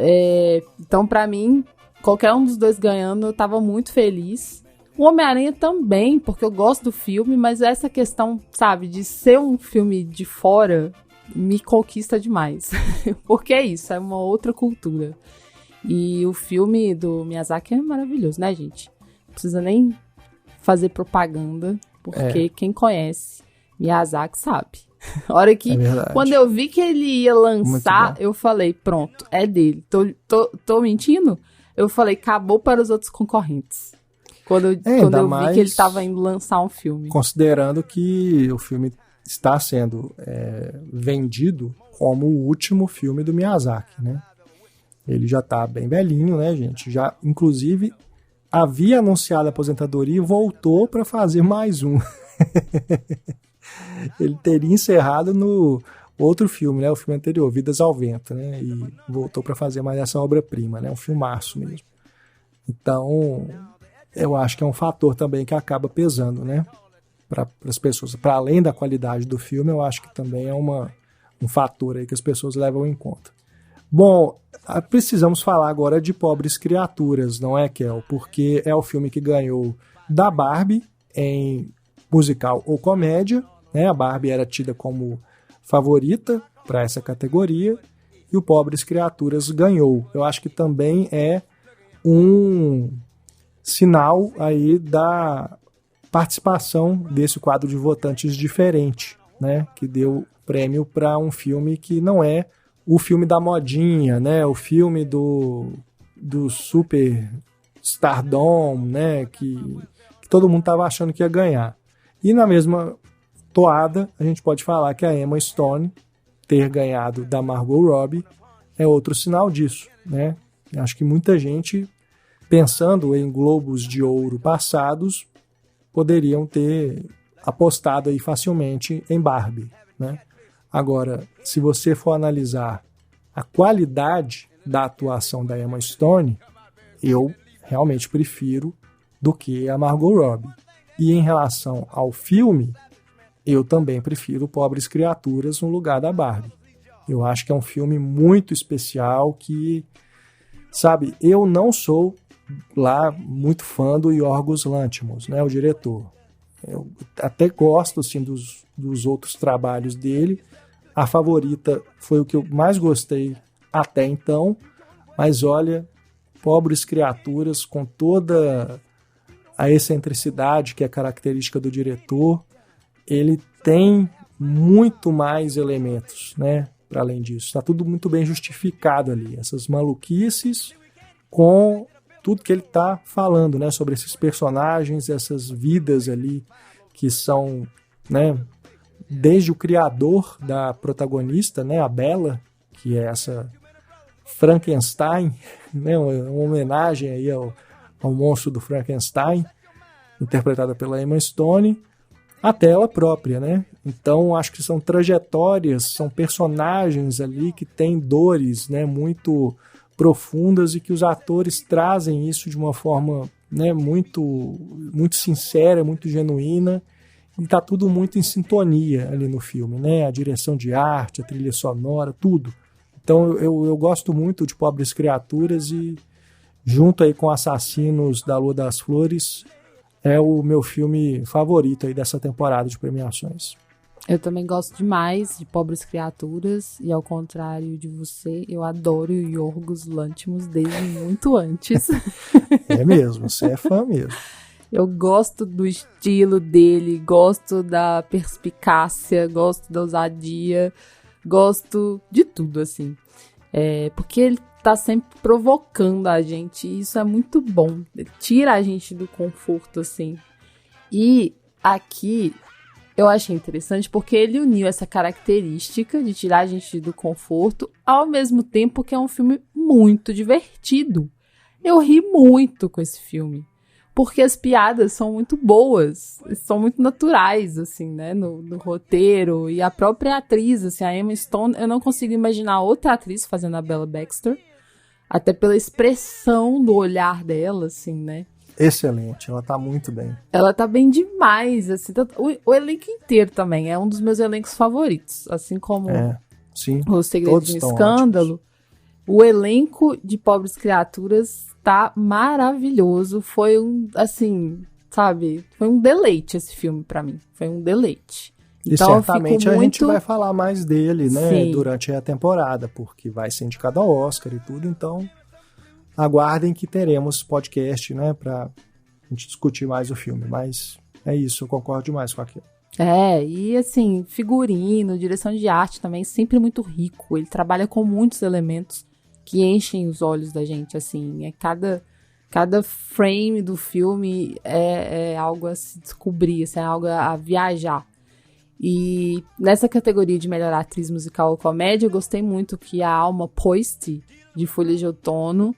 então, pra mim, qualquer um dos dois ganhando, eu tava muito feliz. O Homem-Aranha também, porque eu gosto do filme, mas essa questão, sabe, de ser um filme de fora, me conquista demais. Porque é isso, é uma outra cultura. E o filme do Miyazaki é maravilhoso, né, gente? Não precisa nem fazer propaganda, porque quem conhece Miyazaki sabe. A hora que, quando eu vi que ele ia lançar, eu falei, pronto, é dele. Tô mentindo? Eu falei, acabou para os outros concorrentes. Quando eu vi que ele estava indo lançar um filme. Considerando que o filme está sendo vendido como o último filme do Miyazaki, né? Ele já está bem velhinho, né, gente? Já, inclusive, havia anunciado a aposentadoria e voltou para fazer mais um. Ele teria encerrado no outro filme, né? O filme anterior, Vidas ao Vento, né? E voltou para fazer mais essa obra-prima, né? Um filmaço mesmo. Então, eu acho que é um fator também que acaba pesando, né? para as pessoas, para além da qualidade do filme, eu acho que também é um fator aí que as pessoas levam em conta. Bom, precisamos falar agora de Pobres Criaturas, não é, Kel? Porque é o filme que ganhou da Barbie em musical ou comédia, né? A Barbie era tida como favorita para essa categoria e o Pobres Criaturas ganhou. Eu acho que também é um sinal aí da participação desse quadro de votantes diferente, né? Que deu prêmio para um filme que não é o filme da modinha, né? O filme do super stardom, né? Que todo mundo estava achando que ia ganhar. E na mesma toada, a gente pode falar que a Emma Stone ter ganhado da Margot Robbie é outro sinal disso, né? Acho que muita gente, pensando em Globos de Ouro passados, poderiam ter apostado aí facilmente em Barbie, né? Agora, se você for analisar a qualidade da atuação da Emma Stone, eu realmente prefiro do que a Margot Robbie. E em relação ao filme, eu também prefiro Pobres Criaturas no lugar da Barbie. Eu acho que é um filme muito especial que, sabe, eu não sou lá muito fã do Yorgos Lanthimos, né, o diretor. Eu até gosto assim, dos outros trabalhos dele. A Favorita foi o que eu mais gostei até então, mas olha, Pobres Criaturas, com toda a excentricidade que é característica do diretor, ele tem muito mais elementos, né, para além disso. Está tudo muito bem justificado ali, essas maluquices com tudo que ele está falando, né, sobre esses personagens, essas vidas ali que são, né, desde o criador da protagonista, né, a Bella, que é essa Frankenstein, né, uma homenagem aí ao monstro do Frankenstein, interpretada pela Emma Stone, até ela própria, né? Então acho que são trajetórias, são personagens ali que têm dores, né, muito profundas e que os atores trazem isso de uma forma, né, muito sincera, muito genuína. E está tudo muito em sintonia ali no filme, né? A direção de arte, a trilha sonora, tudo. Então eu gosto muito de Pobres Criaturas e junto aí com Assassinos da Lua das Flores é o meu filme favorito aí dessa temporada de premiações. Eu também gosto demais de Pobres Criaturas e ao contrário de você, eu adoro o Yorgos Lanthimos desde muito antes. É mesmo, você é fã mesmo. Eu gosto do estilo dele, gosto da perspicácia, gosto da ousadia, gosto de tudo, assim. Porque ele tá sempre provocando a gente e isso é muito bom. Ele tira a gente do conforto, assim. E aqui eu achei interessante porque ele uniu essa característica de tirar a gente do conforto ao mesmo tempo que é um filme muito divertido. Eu ri muito com esse filme. Porque as piadas são muito boas, são muito naturais, assim, né, no roteiro. E a própria atriz, assim, a Emma Stone, eu não consigo imaginar outra atriz fazendo a Bella Baxter. Até pela expressão do olhar dela, assim, né. Excelente, ela tá muito bem. Ela tá bem demais, assim. O elenco inteiro também é um dos meus elencos favoritos. Assim como sim, O Segredo de um Escândalo. Ótimos. O elenco de Pobres Criaturas tá maravilhoso. Foi foi um deleite esse filme pra mim. Foi um deleite. Então, e certamente a gente vai falar mais dele, né, sim, durante a temporada, porque vai ser indicado ao Oscar e tudo, então aguardem que teremos podcast, né, pra gente discutir mais o filme. Mas é isso, eu concordo demais com aquilo. E assim, figurino, direção de arte também, sempre muito rico. Ele trabalha com muitos elementos que enchem os olhos da gente, assim. Cada frame do filme é algo a se descobrir, assim, é algo a viajar. E nessa categoria de melhor atriz musical ou comédia, eu gostei muito que a Alma Pöysti, de Folha de Outono,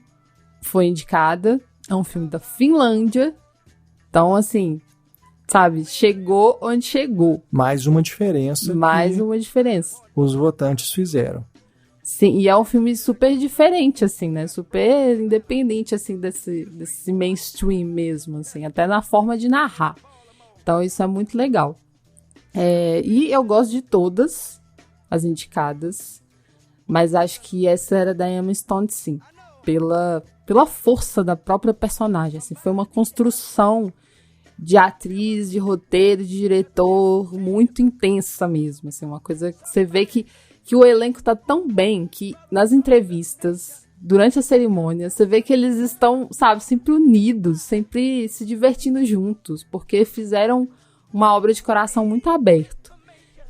foi indicada. É um filme da Finlândia. Então, assim, sabe, chegou onde chegou. Mais uma diferença. Os votantes fizeram. Sim, e é um filme super diferente, assim, né? Super independente, assim, desse mainstream mesmo, assim, até na forma de narrar. Então isso é muito legal. E eu gosto de todas as indicadas, mas acho que essa era da Emma Stone, sim. Pela força da própria personagem. Assim, foi uma construção de atriz, de roteiro, de diretor muito intensa mesmo. Assim, uma coisa que você vê que o elenco tá tão bem que nas entrevistas, durante a cerimônia, você vê que eles estão, sabe, sempre unidos, sempre se divertindo juntos, porque fizeram uma obra de coração muito aberto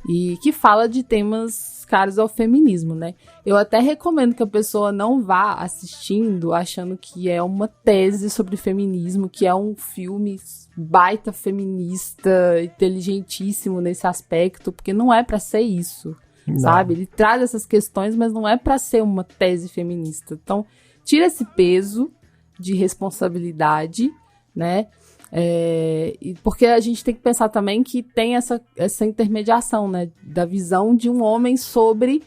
e que fala de temas caros ao feminismo, né? Eu até recomendo que a pessoa não vá assistindo achando que é uma tese sobre feminismo, que é um filme baita feminista, inteligentíssimo nesse aspecto, porque não é pra ser isso, sabe? Ele traz essas questões, mas não é pra ser uma tese feminista. Então, tira esse peso de responsabilidade, né? Porque a gente tem que pensar também que tem essa intermediação, né, da visão de um homem sobre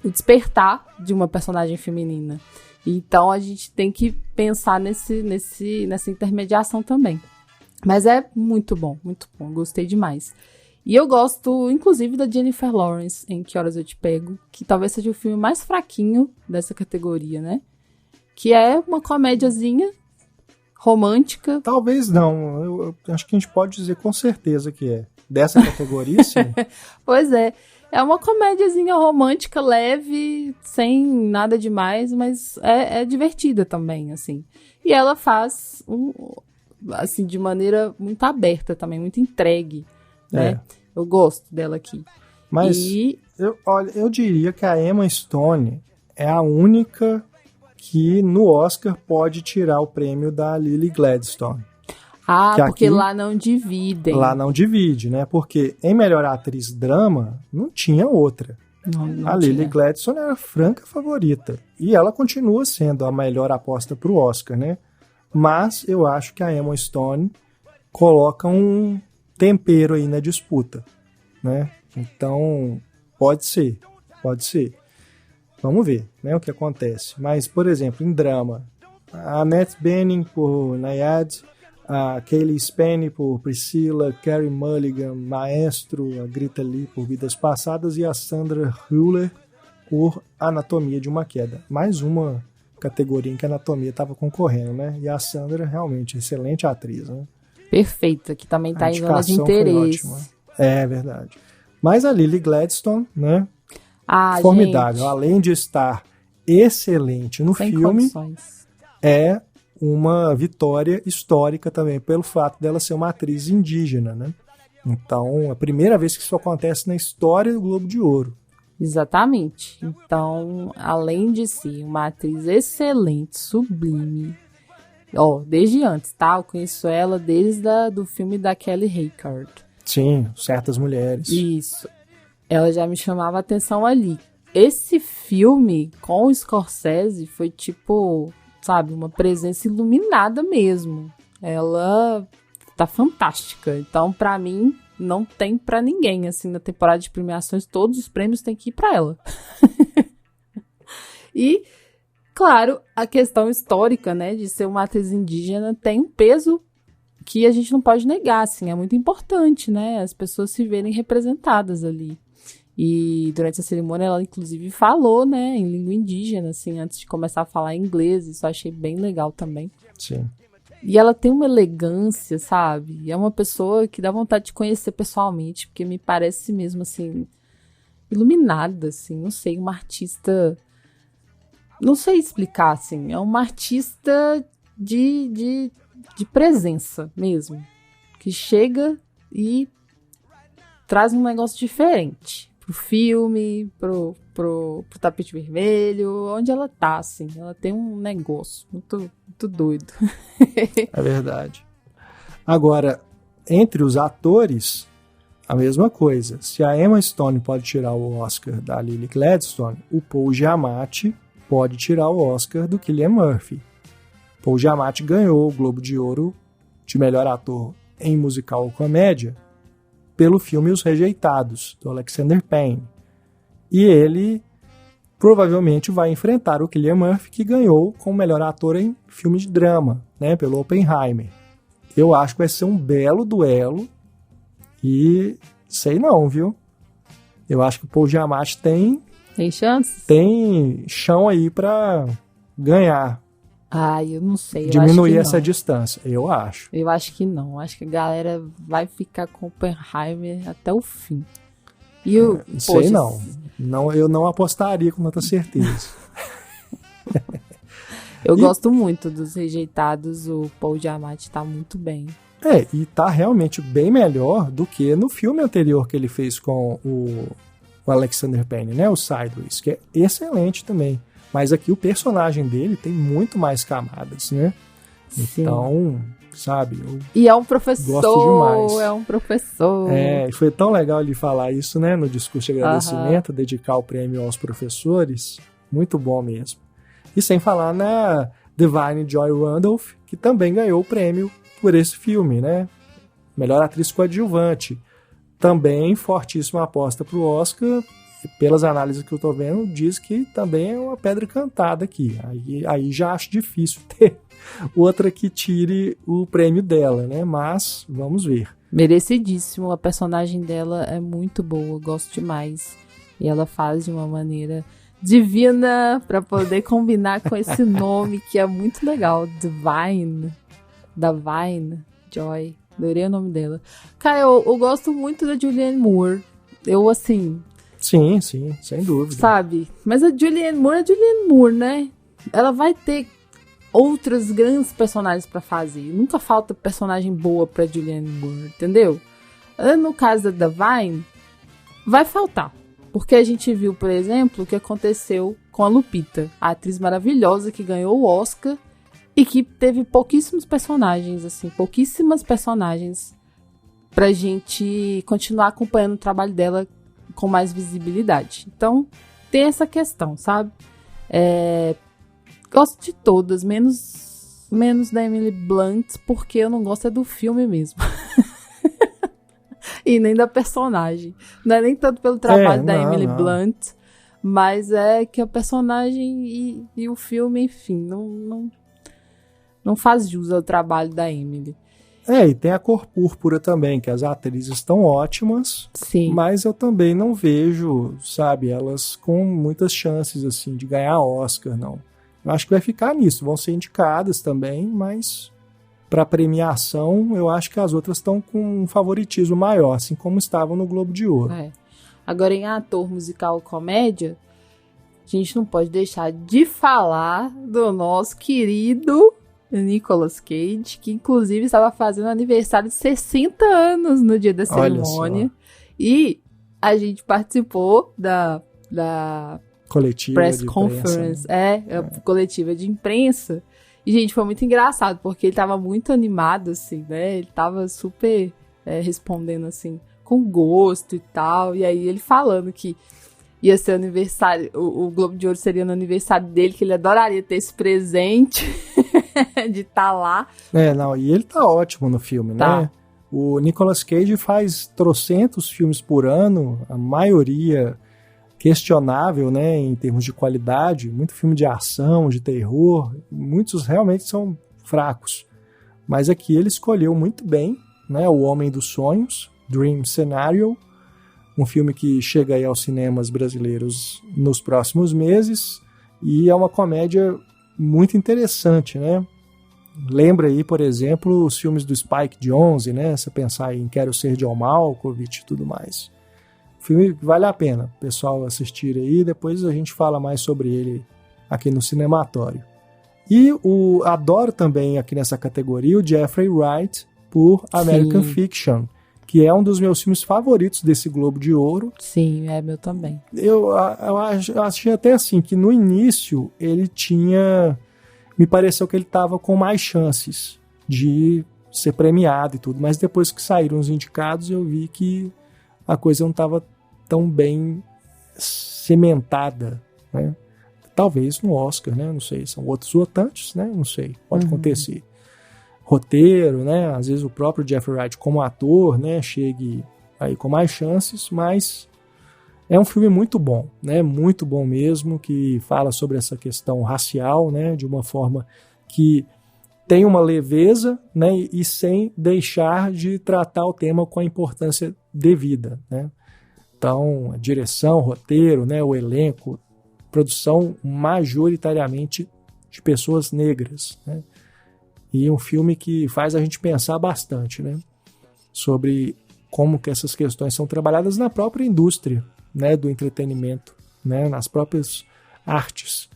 o despertar de uma personagem feminina. Então a gente tem que pensar nessa intermediação também. Mas é muito bom, gostei demais. E eu gosto, inclusive, da Jennifer Lawrence, em Que Horas Eu Te Pego, que talvez seja o filme mais fraquinho dessa categoria, né? Que é uma comédiazinha romântica. Talvez não. Eu acho que a gente pode dizer com certeza que é. Dessa categoria, sim. Pois é. É uma comédiazinha romântica, leve, sem nada demais, mas é divertida também, assim. E ela faz, assim, de maneira muito aberta também, muito entregue, né? Eu gosto dela aqui. Mas, eu diria que a Emma Stone é a única que no Oscar pode tirar o prêmio da Lily Gladstone. Porque aqui, lá não dividem. Lá não divide, né? Porque em Melhor Atriz Drama não tinha outra. Não a Lily Gladstone era a franca favorita. E ela continua sendo a melhor aposta para o Oscar, né? Mas eu acho que a Emma Stone coloca um tempero aí na disputa, né? Então, pode ser. Vamos ver, né, o que acontece. Mas, por exemplo, em drama, a Annette Bening por Naiad, a Kaylee Spaeny por Priscilla, Carey Mulligan, Maestro, a Greta Lee por Vidas Passadas e a Sandra Hüller por Anatomia de uma Queda. Mais uma categoria em que a Anatomia estava concorrendo, né? E a Sandra realmente excelente atriz, né? Perfeita, que também está em zona de interesse. É verdade. Mas a Lily Gladstone, né? Formidável. Gente. Além de estar excelente no Sem filme, condições. É uma vitória histórica também, pelo fato dela ser uma atriz indígena, né? Então, a primeira vez que isso acontece na história do Globo de Ouro. Exatamente. Então, além de ser uma atriz excelente, sublime, desde antes, tá? Eu conheço ela desde do filme da Kelly Reichardt. Sim, Certas Mulheres. Isso. Ela já me chamava a atenção ali. Esse filme com o Scorsese foi tipo, sabe, uma presença iluminada mesmo. Ela tá fantástica. Então, pra mim, não tem pra ninguém. Assim, na temporada de premiações, todos os prêmios têm que ir pra ela. E, claro, a questão histórica, né, de ser uma atriz indígena tem um peso que a gente não pode negar, assim, é muito importante, né, as pessoas se verem representadas ali. E durante a cerimônia ela inclusive falou, né, em língua indígena, assim, antes de começar a falar inglês, isso eu achei bem legal também. Sim. E ela tem uma elegância, sabe, é uma pessoa que dá vontade de conhecer pessoalmente, porque me parece mesmo, assim, iluminada, assim, não sei, uma artista, não sei explicar, assim, é uma artista de presença mesmo, que chega e traz um negócio diferente pro filme, pro tapete vermelho, onde ela tá, assim, ela tem um negócio muito, muito doido. É verdade. Agora, entre os atores, a mesma coisa. Se a Emma Stone pode tirar o Oscar da Lily Gladstone, o Paul Giamatti pode tirar o Oscar do Cillian Murphy. Paul Giamatti ganhou o Globo de Ouro de melhor ator em musical ou comédia pelo filme Os Rejeitados, do Alexander Payne. E ele provavelmente vai enfrentar o Cillian Murphy, que ganhou como melhor ator em filme de drama, né, pelo Oppenheimer. Eu acho que vai ser um belo duelo e sei não, viu? Eu acho que o Paul Giamatti tem chances? Tem chão aí pra ganhar. Eu não sei. Diminuir essa distância, eu acho. Eu acho que não. Acho que a galera vai ficar com Oppenheimer até o fim. E eu, sei não. Eu não apostaria com tanta certeza. Eu gosto muito dos Rejeitados. O Paul Giamatti tá muito bem. E tá realmente bem melhor do que no filme anterior que ele fez com o Alexander Payne, né? O Sideways, que é excelente também. Mas aqui o personagem dele tem muito mais camadas, né? Sim. Então, sabe? E é um professor. Gosto demais. É um professor. E foi tão legal ele falar isso, né? No discurso de agradecimento, dedicar o prêmio aos professores. Muito bom mesmo. E sem falar na Da'Vine Joy Randolph, que também ganhou o prêmio por esse filme, né? Melhor atriz coadjuvante. Também fortíssima aposta pro Oscar. Pelas análises que eu tô vendo, diz que também é uma pedra cantada aqui. Aí já acho difícil ter outra que tire o prêmio dela, né? Mas vamos ver. Merecidíssimo. A personagem dela é muito boa, gosto demais. E ela faz de uma maneira divina para poder combinar com esse nome que é muito legal. Da'Vine Joy. Adorei o nome dela. Cara, eu gosto muito da Julianne Moore. Sim, sem dúvida. Sabe? Mas a Julianne Moore, né? Ela vai ter outros grandes personagens pra fazer. Nunca falta personagem boa pra Julianne Moore, entendeu? No caso da Da'Vine, vai faltar. Porque a gente viu, por exemplo, o que aconteceu com a Lupita, a atriz maravilhosa que ganhou o Oscar e que teve pouquíssimas personagens pra gente continuar acompanhando o trabalho dela com mais visibilidade. Então, tem essa questão, sabe? Gosto de todas, menos da Emily Blunt, porque eu não gosto do filme mesmo. E nem da personagem. Não é nem tanto pelo trabalho da Emily Blunt, mas é que a personagem e o filme, enfim, não faz jus ao trabalho da Emily. E tem a cor púrpura também, que as atrizes estão ótimas. Sim. Mas eu também não vejo, sabe, elas com muitas chances, assim, de ganhar Oscar, não. Eu acho que vai ficar nisso, vão ser indicadas também, mas para premiação eu acho que as outras estão com um favoritismo maior, assim como estavam no Globo de Ouro. Agora, em ator musical comédia, a gente não pode deixar de falar do nosso querido Nicolas Cage, que inclusive estava fazendo aniversário de 60 anos no dia da cerimônia. E a gente participou da coletiva press de conference, imprensa, coletiva de imprensa. E, gente, foi muito engraçado, porque ele tava muito animado, assim, né? Ele tava super respondendo, assim, com gosto e tal. E aí ele falando que ia ser aniversário, o Globo de Ouro seria no aniversário dele, que ele adoraria ter esse presente de estar lá. E ele tá ótimo no filme, né? O Nicolas Cage faz trocentos filmes por ano, a maioria questionável, né, em termos de qualidade, muito filme de ação, de terror, muitos realmente são fracos. Mas aqui ele escolheu muito bem, né, O Homem dos Sonhos, Dream Scenario, um filme que chega aí aos cinemas brasileiros nos próximos meses, e é uma comédia muito interessante, né? Lembra aí, por exemplo, os filmes do Spike Jonze, né? Se pensar em Quero Ser John Malkovich e tudo mais. Filme que vale a pena o pessoal assistir aí, depois a gente fala mais sobre ele aqui no Cinematório. E adoro também aqui nessa categoria o Jeffrey Wright por American Fiction, que é um dos meus filmes favoritos desse Globo de Ouro. Sim, é meu também. Eu achei até assim, que no início ele tinha... Me pareceu que ele estava com mais chances de ser premiado e tudo, mas depois que saíram os indicados eu vi que a coisa não estava tão bem cimentada, né? Talvez no Oscar, né? Não sei, são outros votantes, né? Não sei, pode acontecer. Roteiro, né? Às vezes o próprio Jeffrey Wright como ator, né? Chegue aí com mais chances, mas é um filme muito bom, né? Muito bom mesmo, que fala sobre essa questão racial, né? De uma forma que tem uma leveza, né, e sem deixar de tratar o tema com a importância devida, né? Então, a direção, roteiro, né, o elenco, produção majoritariamente de pessoas negras, né? E um filme que faz a gente pensar bastante, né, sobre como que essas questões são trabalhadas na própria indústria, né, do entretenimento, né, nas próprias artes.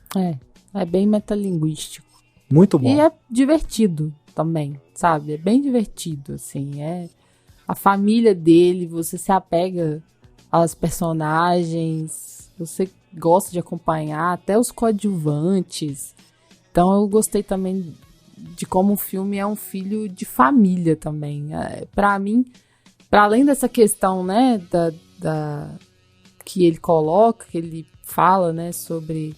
É bem metalinguístico. Muito bom. E é divertido também, sabe? É bem divertido, assim. A família dele, você se apega aos personagens, você gosta de acompanhar, até os coadjuvantes. Então eu gostei também de como o filme é um filho de família também. Pra mim, para além dessa questão, né, que ele coloca, que ele fala, né, sobre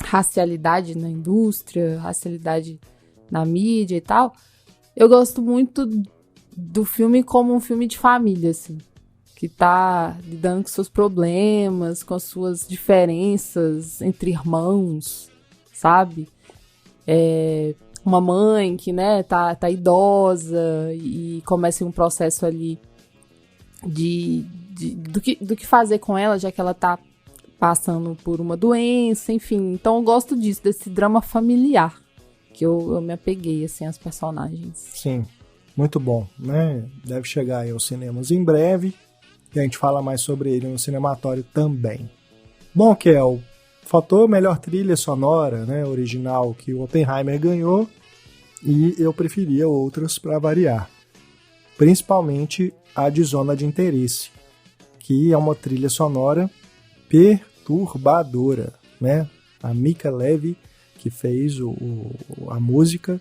racialidade na indústria, racialidade na mídia e tal, eu gosto muito do filme como um filme de família, assim, que tá lidando com seus problemas, com as suas diferenças entre irmãos, sabe? Uma mãe que, né, tá idosa e começa um processo ali do que fazer com ela, já que ela tá passando por uma doença, enfim. Então eu gosto disso, desse drama familiar, que eu me apeguei, assim, às personagens. Sim, muito bom, né? Deve chegar aí aos cinemas em breve, e a gente fala mais sobre ele no Cinematório também. Bom, Kel, faltou melhor trilha sonora, né, original, que o Oppenheimer ganhou, e eu preferia outras para variar. Principalmente a de Zona de Interesse, que é uma trilha sonora perturbadora, né? A Mica Levi que fez a música.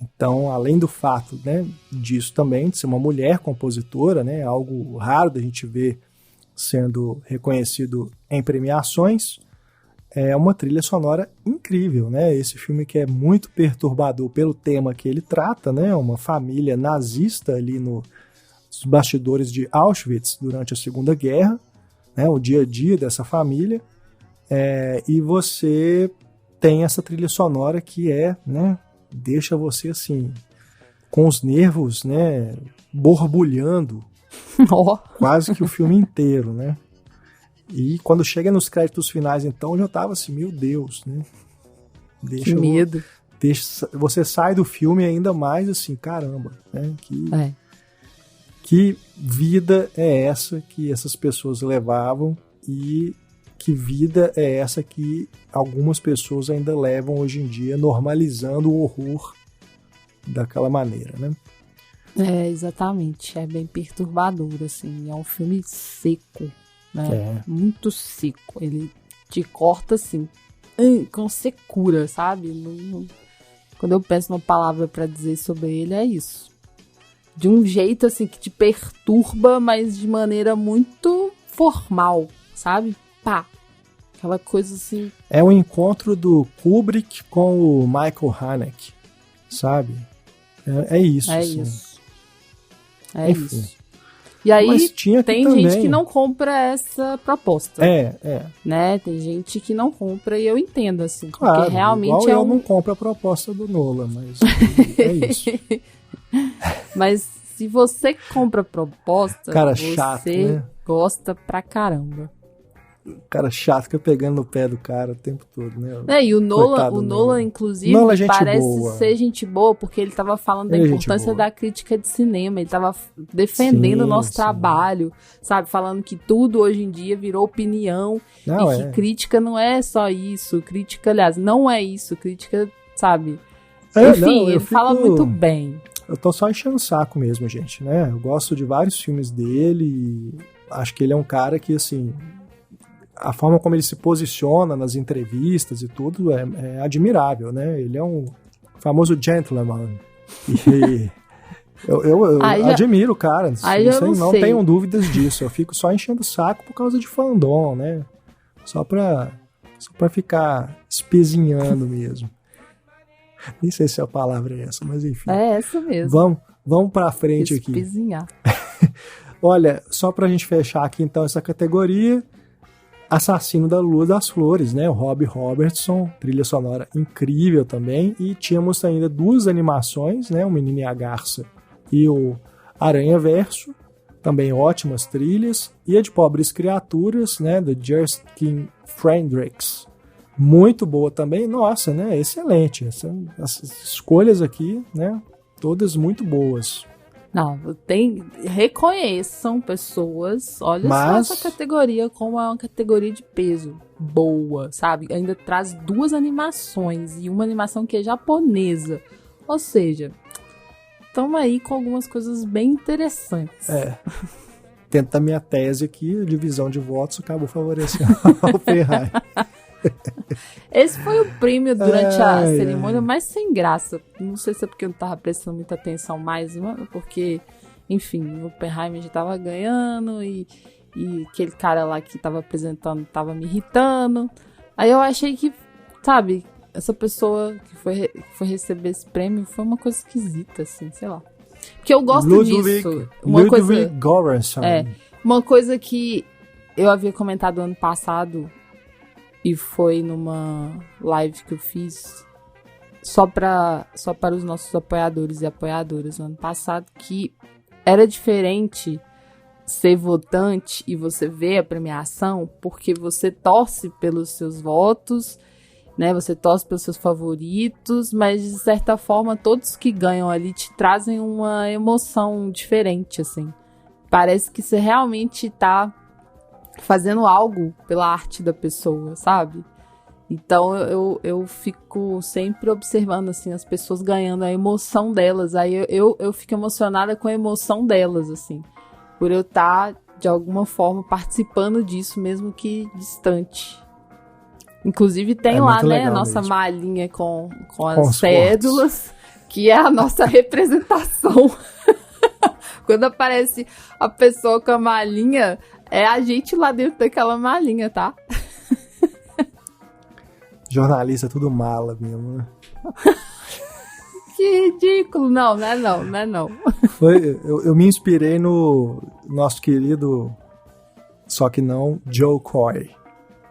Então, além do fato, né, disso também, de ser uma mulher compositora, né, algo raro da gente ver sendo reconhecido em premiações, é uma trilha sonora incrível, né? Esse filme que é muito perturbador pelo tema que ele trata, né? Uma família nazista ali nos bastidores de Auschwitz durante a Segunda Guerra, né? O dia a dia dessa família, e você tem essa trilha sonora que né, deixa você assim, com os nervos, né, borbulhando, quase que o filme inteiro, né? E quando chega nos créditos finais, então, eu já tava assim, meu Deus, né? Que medo. Você sai do filme ainda mais assim, caramba, né? Que vida é essa que essas pessoas levavam e que vida é essa que algumas pessoas ainda levam hoje em dia, normalizando o horror daquela maneira, né? Exatamente. É bem perturbador, assim. É um filme seco, né? Muito seco. Ele te corta, assim, com secura, sabe? Quando eu penso numa palavra pra dizer sobre ele, é isso. De um jeito, assim, que te perturba, mas de maneira muito formal, sabe? Pá! Aquela coisa assim... É o encontro do Kubrick com o Michael Haneke, sabe? É isso. Assim. Enfim. Isso. E aí tem gente que não compra essa proposta. Né? Tem gente que não compra e eu entendo, assim. Claro, porque realmente eu não compro a proposta do Nolan, mas é isso. Mas se você compra a proposta, cara você chato, né? Gosta pra caramba. Cara chato, fica pegando no pé do cara o tempo todo, né? E o Nolan, inclusive, parece ser gente boa, porque ele tava falando da importância da crítica de cinema, ele tava defendendo o nosso trabalho, sabe? Falando que tudo hoje em dia virou opinião, e que crítica não é só isso, crítica, aliás, não é isso, crítica, sabe? Enfim, ele fala muito bem. Eu tô só enchendo o saco mesmo, gente, né? Eu gosto de vários filmes dele e acho que ele é um cara que, assim... A forma como ele se posiciona nas entrevistas e tudo é admirável, né? Ele é um famoso gentleman. E eu admiro o cara. Não tenham dúvidas disso. Eu fico só enchendo o saco por causa de fandom, né? Só pra ficar espezinhando mesmo. Nem sei se a palavra é essa, mas enfim. É essa mesmo. Vamos pra frente aqui. Espezinhar. Olha, só pra gente fechar aqui então essa categoria... Assassino da Lua das Flores, né? O Robbie Robertson, trilha sonora incrível também. E tínhamos ainda 2 animações, né? O Menino e a Garça e o Aranha Verso, também ótimas trilhas. E a de Pobres Criaturas, né? Do Justin Fredericks. Muito boa também. Nossa, né? Excelente. Essas escolhas aqui, né? Todas muito boas. Não, reconheçam pessoas, olha só essa categoria como é uma categoria de peso boa, sabe? Ainda traz 2 animações e uma animação que é japonesa. Ou seja, estamos aí com algumas coisas bem interessantes. Tenta a minha tese aqui, a divisão de votos acabou favorecendo o Oppenheimer. Esse foi o prêmio durante a cerimônia, mas sem graça. Não sei se é porque eu não tava prestando muita atenção mais, porque, enfim, o Oppenheimer já tava ganhando e aquele cara lá que tava apresentando tava me irritando. Aí eu achei que, sabe, essa pessoa que foi receber esse prêmio foi uma coisa esquisita, assim, sei lá. Porque eu gosto disso. Ludwig Göransson. Uma coisa que eu havia comentado ano passado, e foi numa live que eu fiz só para os nossos apoiadores e apoiadoras no ano passado, que era diferente ser votante e você ver a premiação, porque você torce pelos seus votos, né? Você torce pelos seus favoritos, mas de certa forma todos que ganham ali te trazem uma emoção diferente, assim. Parece que você realmente tá fazendo algo pela arte da pessoa, sabe? Então eu fico sempre observando assim, as pessoas ganhando a emoção delas. Aí eu fico emocionada com a emoção delas, assim, por eu estar de alguma forma participando disso, mesmo que distante. Inclusive tem lá, né, a nossa malinha com as cédulas, que é a nossa representação. Quando aparece a pessoa com a malinha, é a gente lá dentro daquela malinha, tá? Jornalista tudo mala mesmo, né? Que ridículo. Não é não. Eu me inspirei no nosso querido, só que não, Joe Coy,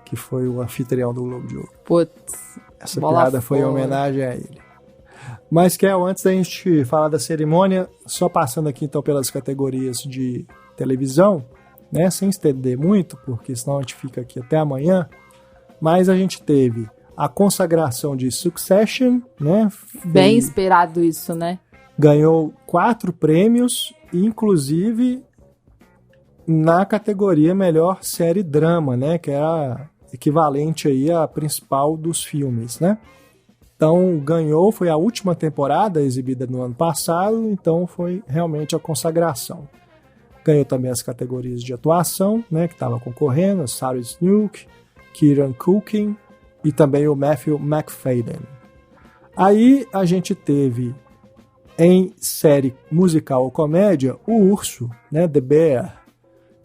que foi o anfitrião do Globo de Ouro. Putz, essa piada foi em homenagem a ele. Mas, Kel, antes da gente falar da cerimônia, só passando aqui então pelas categorias de televisão, né, sem estender muito, porque senão a gente fica aqui até amanhã, mas a gente teve a consagração de Succession, né? Bem esperado isso, né? Ganhou 4 prêmios, inclusive na categoria melhor série drama, né, que é a equivalente aí à principal dos filmes, né? Então ganhou, foi a última temporada exibida no ano passado, então foi realmente a consagração. Ganhou também as categorias de atuação, né, que estava concorrendo, Sarah Snook, Kieran Culkin e também o Matthew McFadden. Aí a gente teve em série musical ou comédia o Urso, né, The Bear,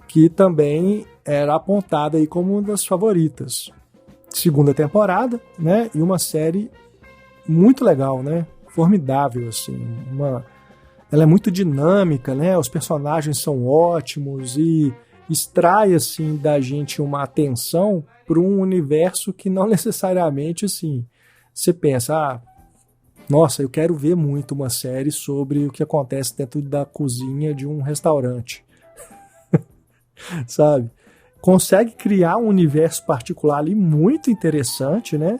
que também era apontada aí como uma das favoritas. Segunda temporada, né, e uma série muito legal, né, formidável, assim, ela é muito dinâmica, né, os personagens são ótimos e extrai, assim, da gente uma atenção para um universo que não necessariamente, assim, você pensa, nossa, eu quero ver muito uma série sobre o que acontece dentro da cozinha de um restaurante. Sabe? Consegue criar um universo particular ali muito interessante, né?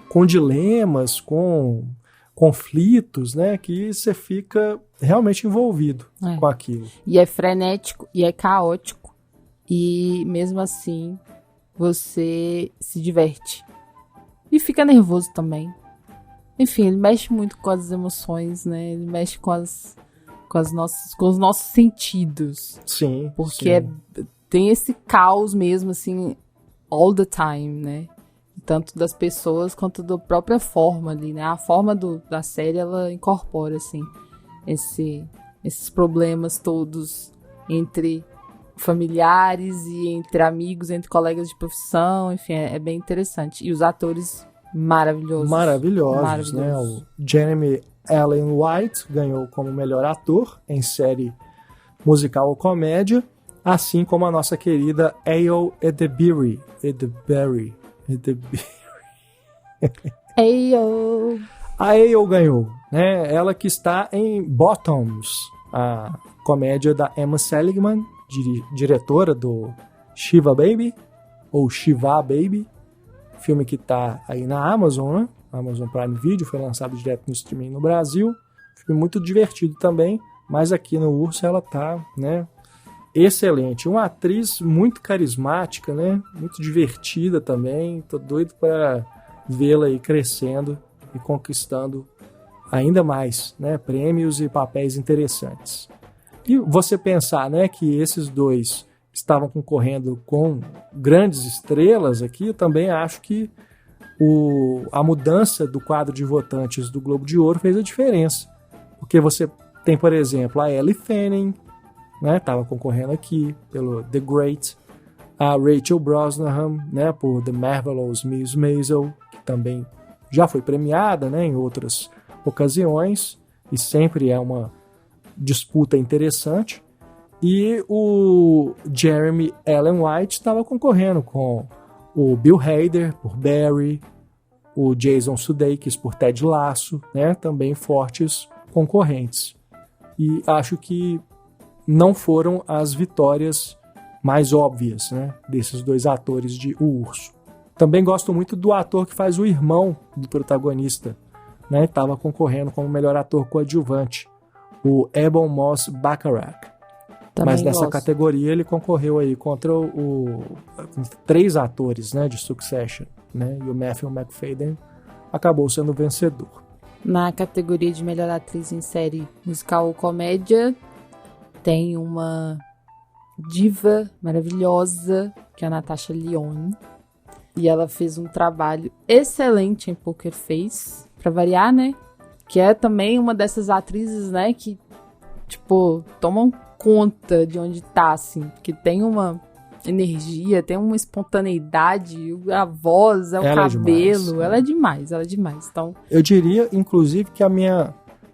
Com dilemas, com conflitos, né? Que você fica realmente envolvido com aquilo. E é frenético, e é caótico, e mesmo assim você se diverte. E fica nervoso também. Enfim, ele mexe muito com as emoções, né? Ele mexe com os nossos sentidos. Sim. Porque sim. Tem esse caos mesmo, assim, all the time, né? Tanto das pessoas quanto da própria forma ali, né? A forma da série, ela incorpora, assim, esses problemas todos entre familiares e entre amigos, entre colegas de profissão, enfim, é bem interessante. E os atores maravilhosos, né? O Jeremy Allen White ganhou como melhor ator em série musical ou comédia. assim como a nossa querida Ayo Edebiri. Ayo! A Ayo ganhou, né? Ela que está em Bottoms, a comédia da Emma Seligman, diretora do Shiva Baby, ou Shiva Baby, filme que está aí na Amazon, né? Amazon Prime Video, foi lançado direto no streaming no Brasil. Filme muito divertido também, mas aqui no Urso ela tá, né, excelente. Uma atriz muito carismática, né, muito divertida também. Tô doido para vê-la aí crescendo e conquistando ainda mais, né, prêmios e papéis interessantes. E você pensar, né, que esses dois estavam concorrendo com grandes estrelas aqui, eu também acho que a mudança do quadro de votantes do Globo de Ouro fez a diferença. Porque você tem, por exemplo, a Ellie Fanning, né, estava concorrendo aqui pelo The Great, a Rachel Brosnahan, né, por The Marvelous Miss Maisel, que também já foi premiada, né, em outras ocasiões, e sempre é uma disputa interessante. E o Jeremy Allen White estava concorrendo com o Bill Hader por Barry, o Jason Sudeikis por Ted Lasso, né, também fortes concorrentes. E acho que não foram as vitórias mais óbvias, né, desses dois atores de O Urso. Também gosto muito do ator que faz o irmão do protagonista, né, estava concorrendo como melhor ator coadjuvante, o Ebon Moss-Bachrach. Mas nessa categoria ele concorreu aí contra com 3 atores, né, de Succession, né, e o Matthew Macfadyen acabou sendo o vencedor. Na categoria de melhor atriz em série musical ou comédia, tem uma diva maravilhosa, que é a Natasha Lyonne. E ela fez um trabalho excelente em Poker Face, pra variar, né? Que é também uma dessas atrizes, né, que, tipo, tomam conta de onde tá, assim, que tem uma energia, tem uma espontaneidade, a voz, o cabelo, ela é demais. Então, eu diria, inclusive, que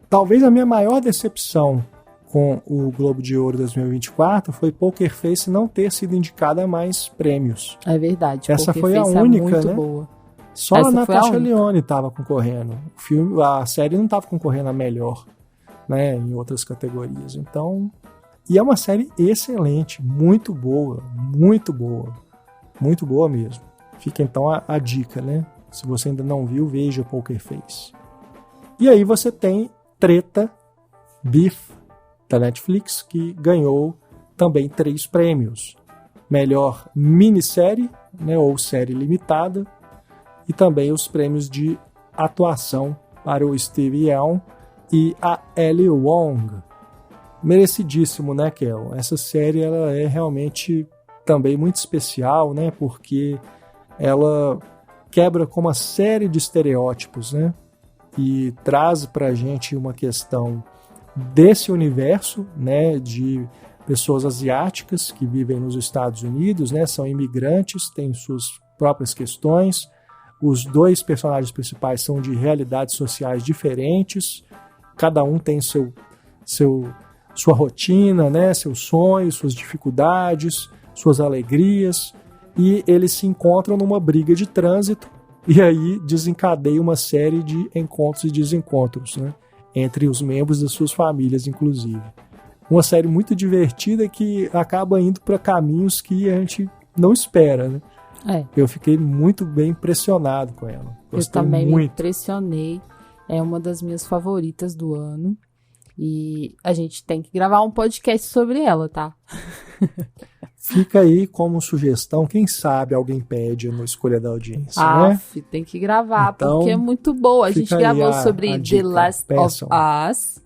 talvez a minha maior decepção com o Globo de Ouro 2024 foi Poker Face não ter sido indicada a mais prêmios. É verdade. Essa Poker foi Face a única, muito né? Boa. Só a Natasha Lyonne estava concorrendo. A série não estava concorrendo a melhor, né, em outras categorias. Então, e é uma série excelente, muito boa mesmo. Fica então a dica, né? Se você ainda não viu, veja Poker Face. E aí você tem Treta, Beef, da Netflix, que ganhou também 3 prêmios. Melhor minissérie, né, ou série limitada, e também os prêmios de atuação para o Steve Yeun e a Ellie Wong. Merecidíssimo, né, Kel? Essa série ela é realmente também muito especial, né, porque ela quebra com uma série de estereótipos, né, e traz pra gente uma questão desse universo, né, de pessoas asiáticas que vivem nos Estados Unidos, né, são imigrantes, têm suas próprias questões. Os 2 personagens principais são de realidades sociais diferentes, cada um tem sua rotina, né, seus sonhos, suas dificuldades, suas alegrias, e eles se encontram numa briga de trânsito, e aí desencadeia uma série de encontros e desencontros, né, entre os membros das suas famílias, inclusive. Uma série muito divertida que acaba indo para caminhos que a gente não espera, né? Eu fiquei muito bem impressionado com ela. Gostei eu também muito. Me impressionei. É uma das minhas favoritas do ano. E a gente tem que gravar um podcast sobre ela, tá? Fica aí como sugestão. Quem sabe alguém pede no Escolha da Audiência, né? Tem que gravar, então, porque é muito boa. A gente gravou sobre The Last Peçam. of Us,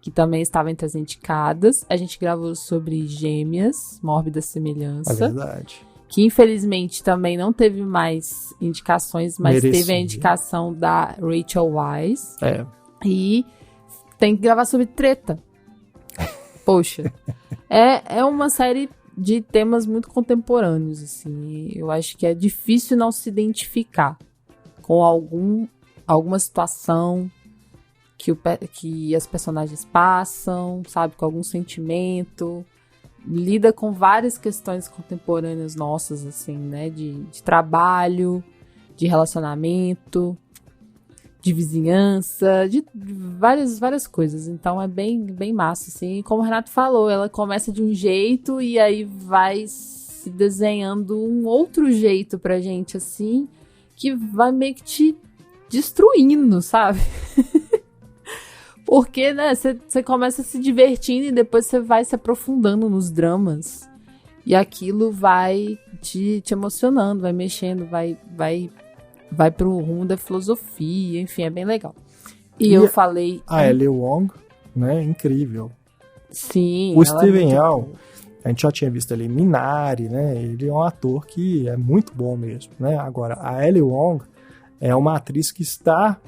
que também estava entre as indicadas. A gente gravou sobre Gêmeas, Mórbida Semelhança. É verdade. Que infelizmente também não teve mais indicações, mas Merecia. teve a indicação da Rachel Weisz. E tem que gravar sobre Treta. Poxa. É uma série de temas muito contemporâneos, assim. Eu acho que é difícil não se identificar com alguma situação que as personagens passam, sabe? Com algum sentimento. lida com várias questões contemporâneas nossas, assim, né? De trabalho, de relacionamento, de vizinhança, de várias coisas. Então é bem massa, assim. E como o Renato falou, ela começa de um jeito e aí vai se desenhando um outro jeito pra gente, assim, que vai meio que te destruindo, sabe? Porque, né, você começa se divertindo e depois você vai se aprofundando nos dramas. E aquilo vai te emocionando, vai mexendo, vai pro rumo da filosofia, enfim, é bem legal. E eu falei... A Ellie Wong, né, incrível. Sim. O Steven Yeun, a gente já tinha visto ali Minari, né, ele é um ator que é muito bom mesmo, né. Agora, a Ellie Wong é uma atriz que está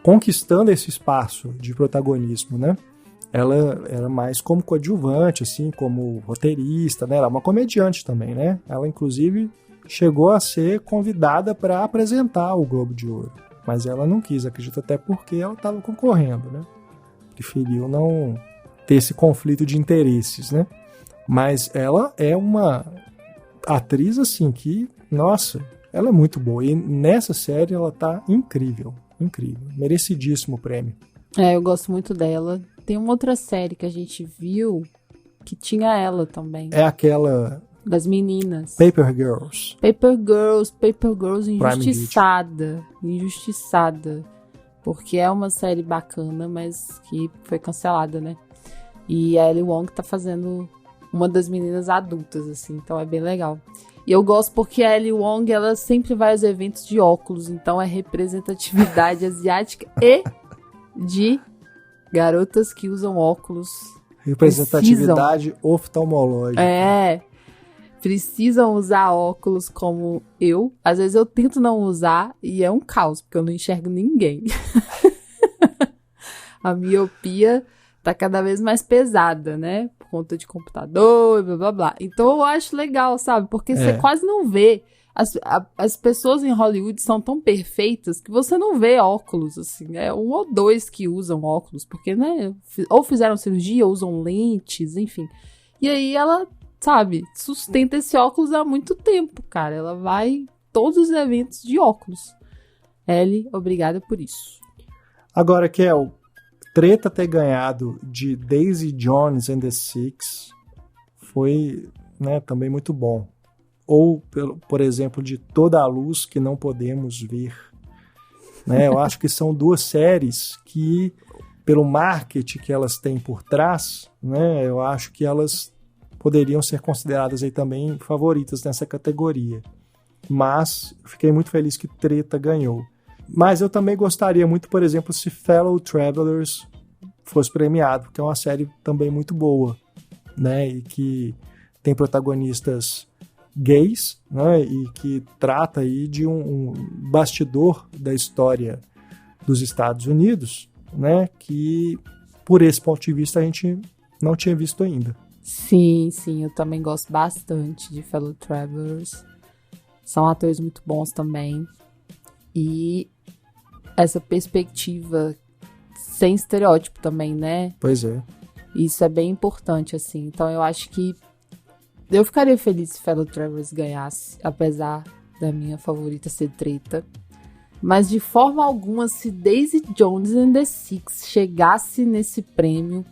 conquistando esse espaço de protagonismo, né. Ela era mais como coadjuvante, assim, como roteirista, né, ela é uma comediante também, né. Ela, inclusive, chegou a ser convidada para apresentar o Globo de Ouro, mas ela não quis, acredito, até porque ela estava concorrendo, né. Preferiu não ter esse conflito de interesses, né. Mas ela é uma atriz, assim, que, nossa, ela é muito boa. E nessa série ela tá incrível, incrível. Merecidíssimo prêmio. Eu gosto muito dela. Tem uma outra série que a gente viu que tinha ela também. É aquela... Das meninas. Paper Girls. Paper Girls injustiçada. Porque é uma série bacana, mas que foi cancelada, né? E a Ellie Wong tá fazendo uma das meninas adultas, assim, então é bem legal. E eu gosto porque a Ellie Wong, ela sempre vai aos eventos de óculos, então é representatividade asiática e de garotas que usam óculos. Representatividade oftalmológica. Precisam usar óculos como eu. Às vezes eu tento não usar e é um caos, porque eu não enxergo ninguém. A miopia tá cada vez mais pesada, né? Por conta de computador e blá blá blá. Então eu acho legal, sabe? Porque você quase não vê. As pessoas em Hollywood são tão perfeitas que você não vê óculos, assim. É um ou dois que usam óculos, porque, né? Ou fizeram cirurgia, ou usam lentes, enfim. E aí ela, sabe, sustenta esse óculos há muito tempo, cara. Ela vai em todos os eventos de óculos. Ellie, obrigada por isso. Agora, Kel, treta ter ganhado de Daisy Jones and the Six foi, né, também muito bom. Ou, por exemplo, de Toda a Luz que Não Podemos Ver. Né? Eu acho que são duas séries que, pelo marketing que elas têm por trás, né, eu acho que elas poderiam ser consideradas aí também favoritas nessa categoria. Mas fiquei muito feliz que Treta ganhou. Mas eu também gostaria muito, por exemplo, se Fellow Travelers fosse premiado, porque é uma série também muito boa, né? E que tem protagonistas gays, né? E que trata aí de um bastidor da história dos Estados Unidos, né? Que, por esse ponto de vista, a gente não tinha visto ainda. Sim, eu também gosto bastante de Fellow Travelers. São atores muito bons também. E essa perspectiva sem estereótipo também, né? Pois é. Isso é bem importante, assim. Então eu acho que eu ficaria feliz se Fellow Travelers ganhasse, apesar da minha favorita ser Treta. Mas de forma alguma, se Daisy Jones and the Six chegasse nesse prêmio,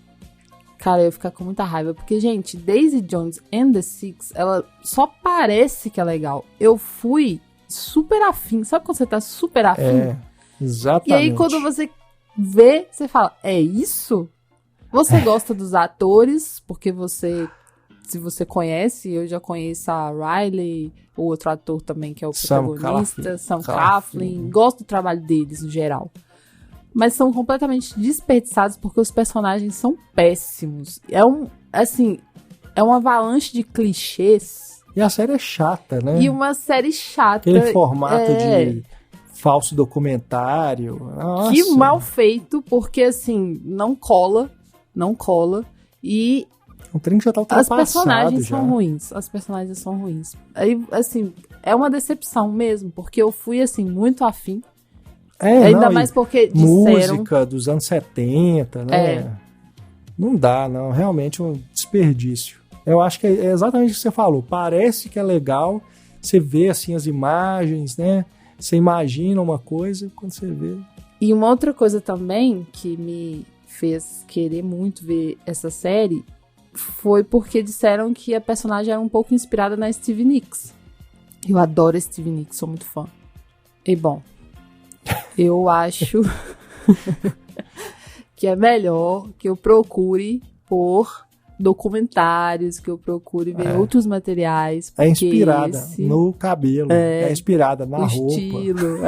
cara, eu ia ficar com muita raiva. Porque, gente, Daisy Jones and the Six, ela só parece que é legal. Eu fui super afim. Sabe quando você tá super afim? É, exatamente. E aí, quando você vê, você fala, é isso? Você gosta dos atores, porque se você conhece, eu já conheço a Riley, o outro ator também, que é o protagonista, Sam Claflin. Gosto do trabalho deles, no geral. Mas são completamente desperdiçados porque os personagens são péssimos. É uma avalanche de clichês. E a série é chata, né? E uma série chata. Aquele formato de falso documentário. Nossa. Que mal feito, porque assim, não cola. E o trem já tá ultrapassado. As personagens são ruins. Aí, assim, é uma decepção mesmo, porque eu fui, assim, muito afim. Ainda mais porque disseram... Música dos anos 70, né? Não dá, não. Realmente um desperdício. Eu acho que é exatamente o que você falou. Parece que é legal, você vê assim as imagens, né? Você imagina uma coisa quando você vê. E uma outra coisa também que me fez querer muito ver essa série foi porque disseram que a personagem era um pouco inspirada na Stevie Nicks. Eu adoro Stevie Nicks, sou muito fã. E bom, eu acho que é melhor que eu procure por documentários, que eu procure ver outros materiais. É inspirada no cabelo, é inspirada na roupa. Estilo,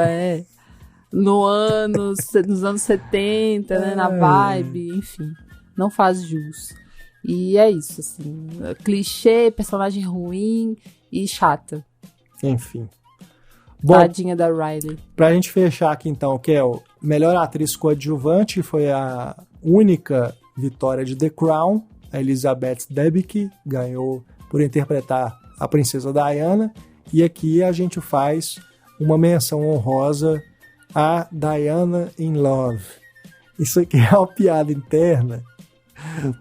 nos anos 70, né, na vibe, enfim, não faz jus. E é isso, assim, clichê, personagem ruim e chata. Enfim. Bom, tadinha da Riley. Pra gente fechar aqui então, Kel, melhor atriz coadjuvante foi a única vitória de The Crown. A Elizabeth Debicki ganhou por interpretar a princesa Diana. E aqui a gente faz uma menção honrosa a Diana in Love. Isso aqui é uma piada interna,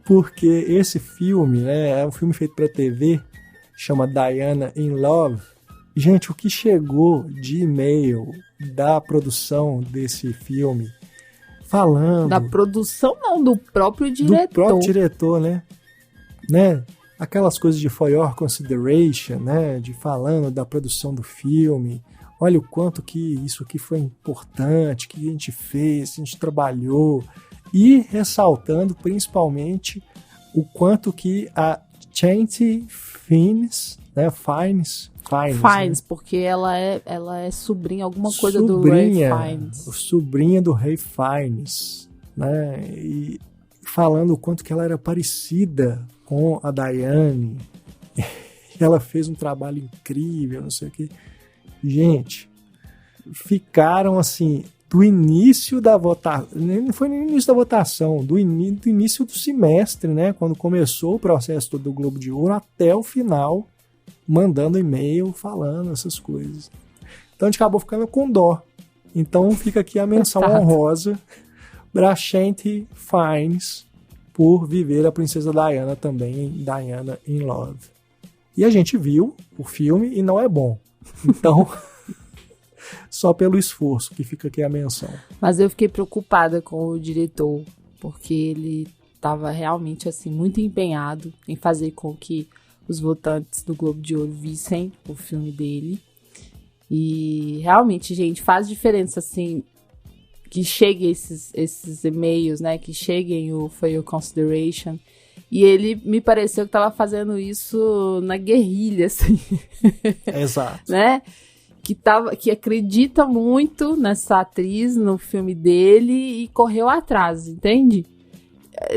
porque esse filme, né, é um filme feito para TV, chama Diana in Love. Gente, o que chegou de e-mail da produção desse filme falando... Da produção não, do próprio diretor. Do próprio diretor, né? Aquelas coisas de for your consideration, né? De falando da produção do filme. Olha o quanto que isso aqui foi importante, que a gente fez, a gente trabalhou. E ressaltando principalmente o quanto que a Chante Fiennes, né? Fiennes, né? Porque ela é sobrinha, alguma coisa do Ray Fiennes. Sobrinha do Ray Fiennes, né? E falando o quanto que ela era parecida com a Diane. Ela fez um trabalho incrível, não sei o que. Gente, ficaram assim, do início da votação, não foi nem no início da votação, do início do semestre, né? Quando começou o processo todo do Globo de Ouro até o final, mandando e-mail, falando essas coisas. Então a gente acabou ficando com dó. Então fica aqui a menção honrosa para Chante Fiennes por viver a princesa Diana também, Diana in Love. E a gente viu o filme e não é bom. Então, só pelo esforço que fica aqui a menção. Mas eu fiquei preocupada com o diretor, porque ele estava realmente assim muito empenhado em fazer com que os votantes do Globo de Ouro vissem o filme dele. E realmente, gente, faz diferença assim que cheguem esses e-mails, né? Que cheguem o For Your Consideration. E ele me pareceu que estava fazendo isso na guerrilha, assim. Exato. Né? Que acredita muito nessa atriz, no filme dele, e correu atrás, entende?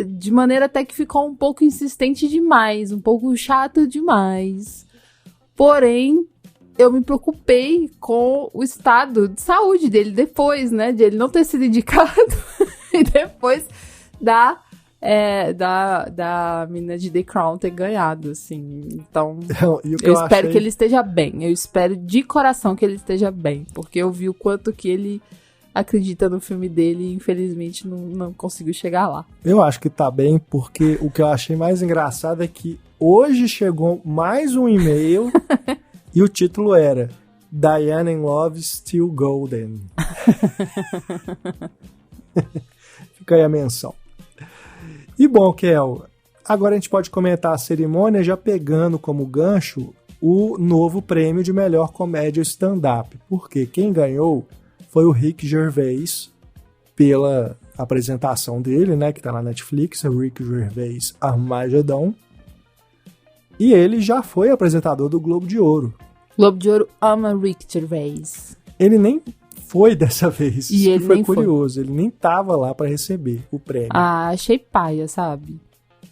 De maneira até que ficou um pouco insistente demais, um pouco chato demais. Porém, eu me preocupei com o estado de saúde dele depois, né? De ele não ter sido indicado e depois da menina de The Crown ter ganhado, assim. Então, eu espero que ele esteja bem. Eu espero de coração que ele esteja bem. Porque eu vi o quanto que ele acredita no filme dele e infelizmente não conseguiu chegar lá. Eu acho que tá bem, porque o que eu achei mais engraçado é que hoje chegou mais um e-mail e o título era Diana in Love Still Golden. Fica aí a menção. E bom, Kel, agora a gente pode comentar a cerimônia já pegando como gancho o novo prêmio de melhor comédia stand-up. Porque quem ganhou foi o Rick Gervais, pela apresentação dele, né, que tá na Netflix, o Rick Gervais Armageddon. E ele já foi apresentador do Globo de Ouro. Globo de Ouro ama Rick Gervais. Ele nem foi dessa vez. E ele foi nem curioso. Ele nem tava lá para receber o prêmio. Ah, achei paia, sabe?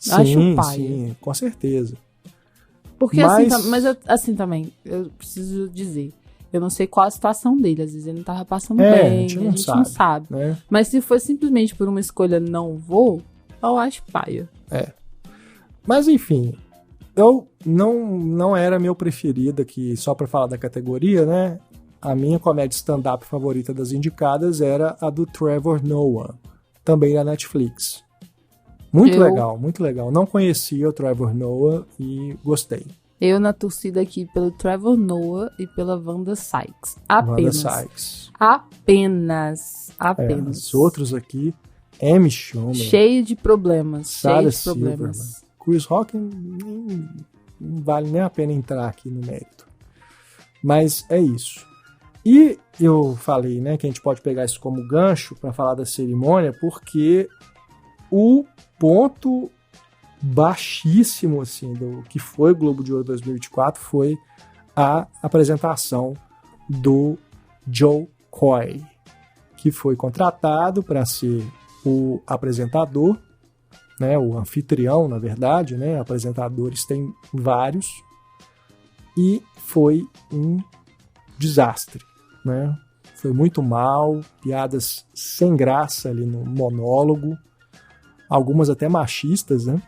Sim, acho paia. Sim, com certeza. Porque assim também, eu preciso dizer, eu não sei qual a situação dele, às vezes ele não tava passando bem, a gente não sabe. Né? Mas se for simplesmente por uma escolha não vou, eu acho paia. Mas enfim, eu não era meu preferido aqui, só para falar da categoria, né? A minha comédia stand-up favorita das indicadas era a do Trevor Noah, também da Netflix. Muito legal, muito legal. Não conhecia o Trevor Noah e gostei. Eu na torcida aqui pelo Trevor Noah e pela Wanda Sykes. Apenas. Wanda Sykes. Apenas. Os outros aqui, Amy Schumer. Cheio de problemas. Sarah cheio de problemas. Silverman. Chris Rock não vale nem a pena entrar aqui no mérito. Mas é isso. E eu falei, né, que a gente pode pegar isso como gancho para falar da cerimônia, porque o ponto baixíssimo assim, do que foi o Globo de Ouro 2024 foi a apresentação do Joe Coy, que foi contratado para ser o apresentador, né, o anfitrião, na verdade, né, apresentadores tem vários, e foi um desastre, né? Foi muito mal, piadas sem graça ali no monólogo, algumas até machistas, né?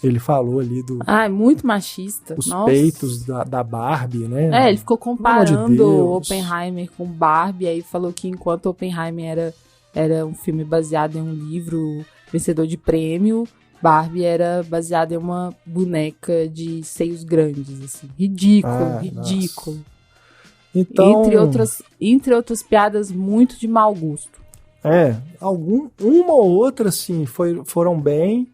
Ele falou ali do... muito machista. Os Nossa. Peitos da Barbie, né? Ele ficou comparando Oppenheimer com Barbie, aí falou que enquanto Oppenheimer era um filme baseado em um livro vencedor de prêmio, Barbie era baseada em uma boneca de seios grandes, assim. Ridículo. Nossa. Então, entre outras piadas muito de mau gosto. Uma ou outra, assim, foram bem,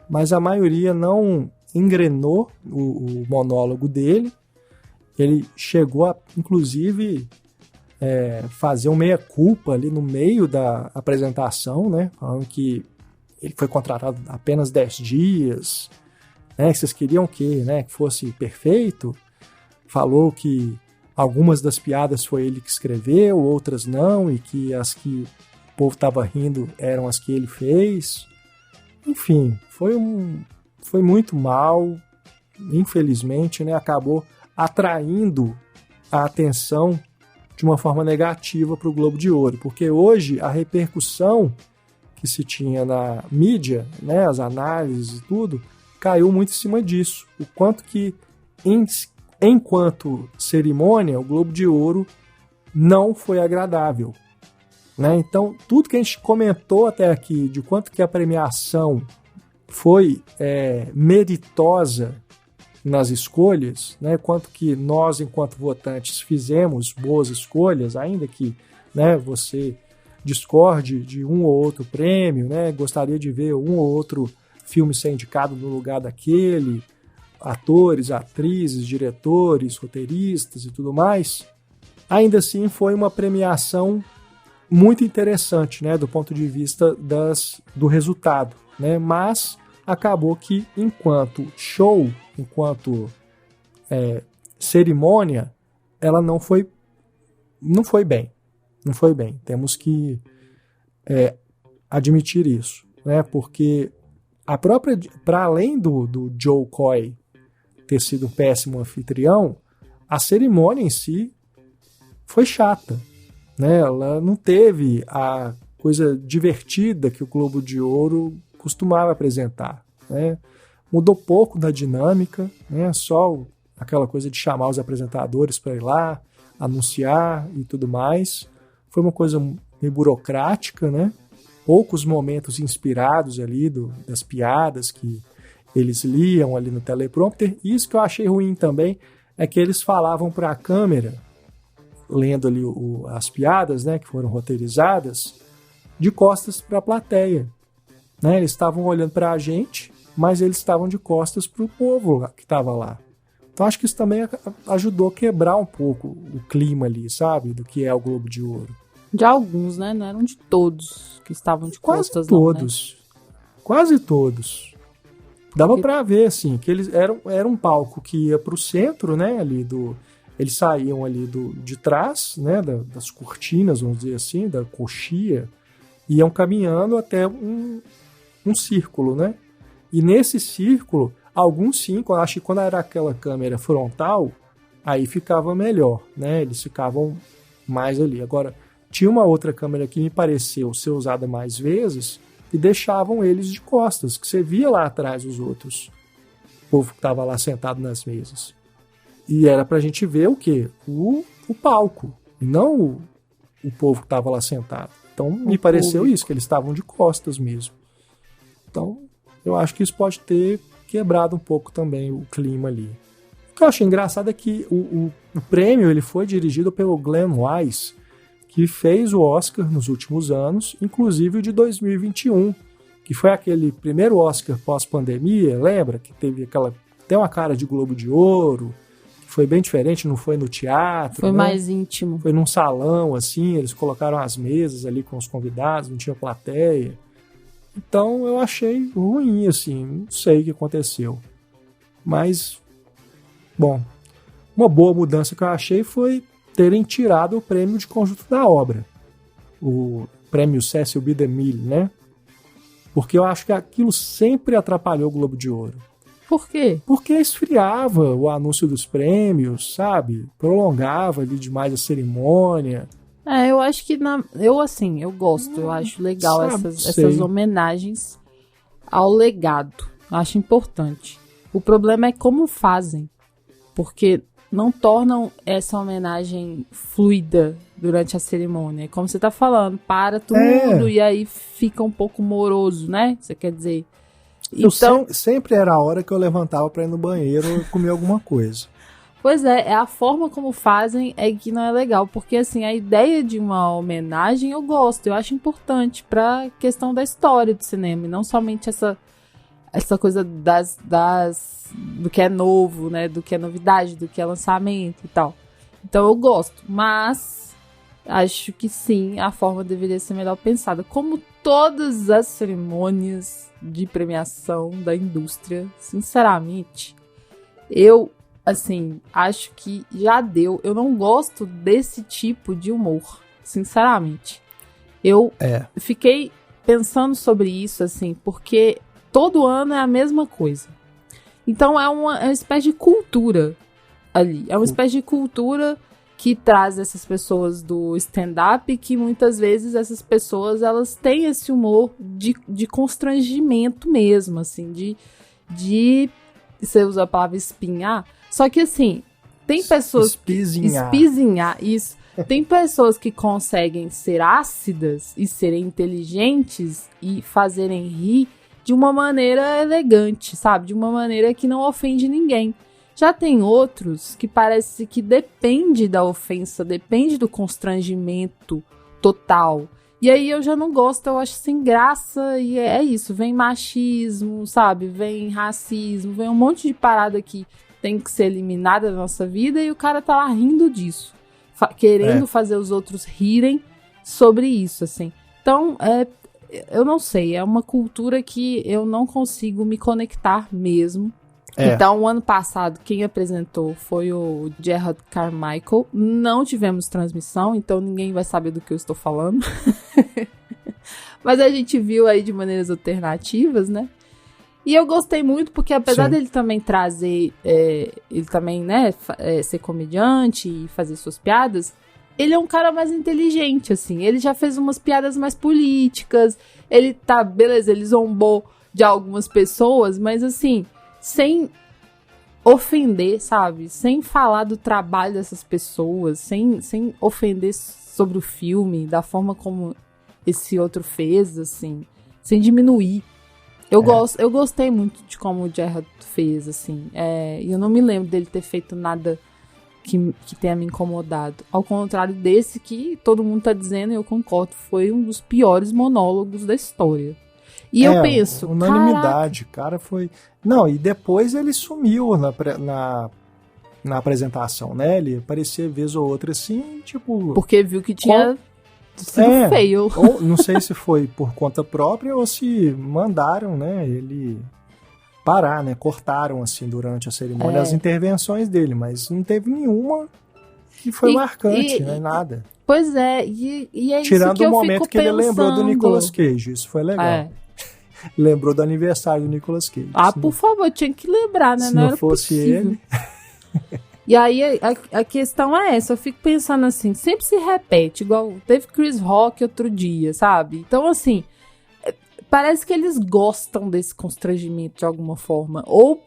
mas a maioria não engrenou o monólogo dele. Ele chegou a, inclusive, fazer um meia-culpa ali no meio da apresentação, né? Falando que ele foi contratado apenas 10 dias, né? Que vocês queriam o quê, né? Que fosse perfeito. Falou que algumas das piadas foi ele que escreveu, outras não, e que as que o povo estava rindo eram as que ele fez. Enfim, foi muito mal, infelizmente, né? Acabou atraindo a atenção de uma forma negativa para o Globo de Ouro, porque hoje a repercussão que se tinha na mídia, né, as análises e tudo, caiu muito em cima disso. O quanto que, enquanto cerimônia, o Globo de Ouro não foi agradável, né? Então, tudo que a gente comentou até aqui, de quanto que a premiação foi meritosa nas escolhas, né? Quanto que nós, enquanto votantes, fizemos boas escolhas, ainda que, né, você discorde de um ou outro prêmio, né? Gostaria de ver um ou outro filme ser indicado no lugar daquele, atores, atrizes, diretores, roteiristas e tudo mais. Ainda assim, foi uma premiação muito interessante, né, do ponto de vista do resultado, né? Mas acabou que, enquanto show, enquanto cerimônia, ela não foi bem. Não foi bem. Temos que admitir isso, né? Porque para além do Joe Coy ter sido um péssimo anfitrião, a cerimônia em si foi chata, né? Ela não teve a coisa divertida que o Globo de Ouro costumava apresentar, né? Mudou pouco da dinâmica, né? Só aquela coisa de chamar os apresentadores para ir lá, anunciar e tudo mais. Foi uma coisa meio burocrática, né? Poucos momentos inspirados ali das piadas que eles liam ali no teleprompter. Isso que eu achei ruim também é que eles falavam para a câmera, lendo ali as piadas, né, que foram roteirizadas, de costas para a plateia, né? Eles estavam olhando para a gente, mas eles estavam de costas para o povo que estava lá. Então acho que isso também ajudou a quebrar um pouco o clima ali, sabe? Do que é o Globo de Ouro. De alguns, né? Não eram de todos que estavam de costas, todos. Não, né? Quase todos. Dava para ver, assim, que eles era um palco que ia para o centro, né? Eles saíam ali de trás, né? Das cortinas, vamos dizer assim, da coxia, iam caminhando até um círculo, né? E nesse círculo, alguns sim, acho que quando era aquela câmera frontal, aí ficava melhor, né? Eles ficavam mais ali. Agora, tinha uma outra câmera que me pareceu ser usada mais vezes e deixavam eles de costas, que você via lá atrás os outros, o povo que estava lá sentado nas mesas. E era pra gente ver o quê? O palco, e não o povo que estava lá sentado. Então, me pareceu isso, que eles estavam de costas mesmo. Então, eu acho que isso pode ter quebrado um pouco também o clima ali. O que eu achei engraçado é que o prêmio ele foi dirigido pelo Glenn Wise, que fez o Oscar nos últimos anos, inclusive o de 2021, que foi aquele primeiro Oscar pós-pandemia, lembra? Que teve até uma cara de Globo de Ouro, que foi bem diferente, não foi no teatro. Foi, né? Mais íntimo. Foi num salão, assim, eles colocaram as mesas ali com os convidados, não tinha plateia. Então eu achei ruim, assim, não sei o que aconteceu. Mas, bom, uma boa mudança que eu achei foi terem tirado o prêmio de conjunto da obra. O prêmio Cecil B. DeMille, né? Porque eu acho que aquilo sempre atrapalhou o Globo de Ouro. Por quê? Porque esfriava o anúncio dos prêmios, sabe? Prolongava ali demais a cerimônia. Eu acho que eu gosto, eu acho legal essas homenagens ao legado. Acho importante. O problema é como fazem, porque não tornam essa homenagem fluida durante a cerimônia. Como você tá falando, para tudo e aí fica um pouco moroso, né? Você quer dizer... Então, sempre era a hora que eu levantava para ir no banheiro comer alguma coisa. Pois é a forma como fazem é que não é legal, porque assim, a ideia de uma homenagem eu gosto, eu acho importante pra questão da história do cinema, e não somente essa coisa do que é novo, né, do que é novidade, do que é lançamento e tal. Então eu gosto, mas acho que sim, a forma deveria ser melhor pensada, como todas as cerimônias de premiação da indústria, sinceramente, eu acho que já deu. Eu não gosto desse tipo de humor, sinceramente. Eu fiquei pensando sobre isso, assim, porque todo ano é a mesma coisa. Então é uma espécie de cultura ali. É uma espécie de cultura que traz essas pessoas do stand-up, que muitas vezes essas pessoas, elas têm esse humor de constrangimento mesmo, assim, de você usa a palavra espinhar. Só que assim, tem pessoas... Espizinhar, isso. Tem pessoas que conseguem ser ácidas e serem inteligentes e fazerem rir de uma maneira elegante, sabe? De uma maneira que não ofende ninguém. Já tem outros que parece que depende da ofensa, depende do constrangimento total. E aí eu já não gosto, eu acho sem graça, e é isso. Vem machismo, sabe? Vem racismo, vem um monte de parada que tem que ser eliminada da nossa vida e o cara tá lá rindo disso. Querendo fazer os outros rirem sobre isso, assim. Então, eu não sei, é uma cultura que eu não consigo me conectar mesmo. Então, o ano passado, quem apresentou foi o Gerard Carmichael. Não tivemos transmissão, então ninguém vai saber do que eu estou falando. Mas a gente viu aí de maneiras alternativas, né? E eu gostei muito porque, apesar dele também trazer... ele também, né, ser comediante e fazer suas piadas... Ele é um cara mais inteligente, assim. Ele já fez umas piadas mais políticas. Ele tá... Beleza, ele zombou de algumas pessoas, mas, assim... sem ofender, sabe? Sem falar do trabalho dessas pessoas, sem ofender sobre o filme, da forma como esse outro fez, assim, sem diminuir. Eu gostei muito de como o Gerard fez, assim, e eu não me lembro dele ter feito nada que tenha me incomodado. Ao contrário desse que todo mundo tá dizendo, e eu concordo, foi um dos piores monólogos da história. E eu penso... unanimidade, cara, foi... Não, e depois ele sumiu na apresentação, né? Ele aparecia vez ou outra assim, tipo... Porque viu que tinha sido feio. Ou, não sei se foi por conta própria ou se mandaram, né, ele parar, né? Cortaram, assim, durante a cerimônia as intervenções dele, mas não teve nenhuma que foi marcante, né? Nada. Pois é, e é tirando isso que o momento que ele lembrou do Nicolas Cage, isso foi legal. Lembrou do aniversário do Nicolas Cage. Por favor, tinha que lembrar, né? Se não fosse ele. E aí a questão é essa, eu fico pensando assim, sempre se repete, igual teve Chris Rock outro dia, sabe? Então assim, parece que eles gostam desse constrangimento de alguma forma, ou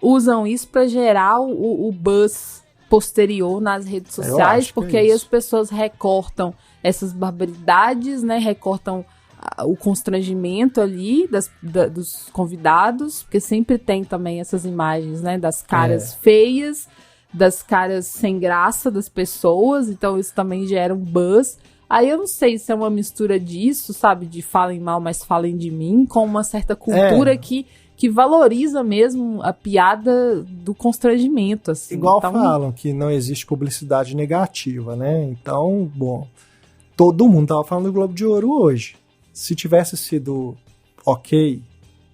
usam isso pra gerar o buzz posterior nas redes sociais, porque aí as pessoas recortam essas barbaridades, né? Recortam o constrangimento ali dos convidados, porque sempre tem também essas imagens, né, das caras feias, das caras sem graça das pessoas, então isso também gera um buzz. Aí eu não sei se é uma mistura disso, sabe, de falem mal, mas falem de mim, com uma certa cultura que valoriza mesmo a piada do constrangimento, assim. Igual então, falam que não existe publicidade negativa, né? Então, bom, todo mundo tava falando do Globo de Ouro hoje. Se tivesse sido ok,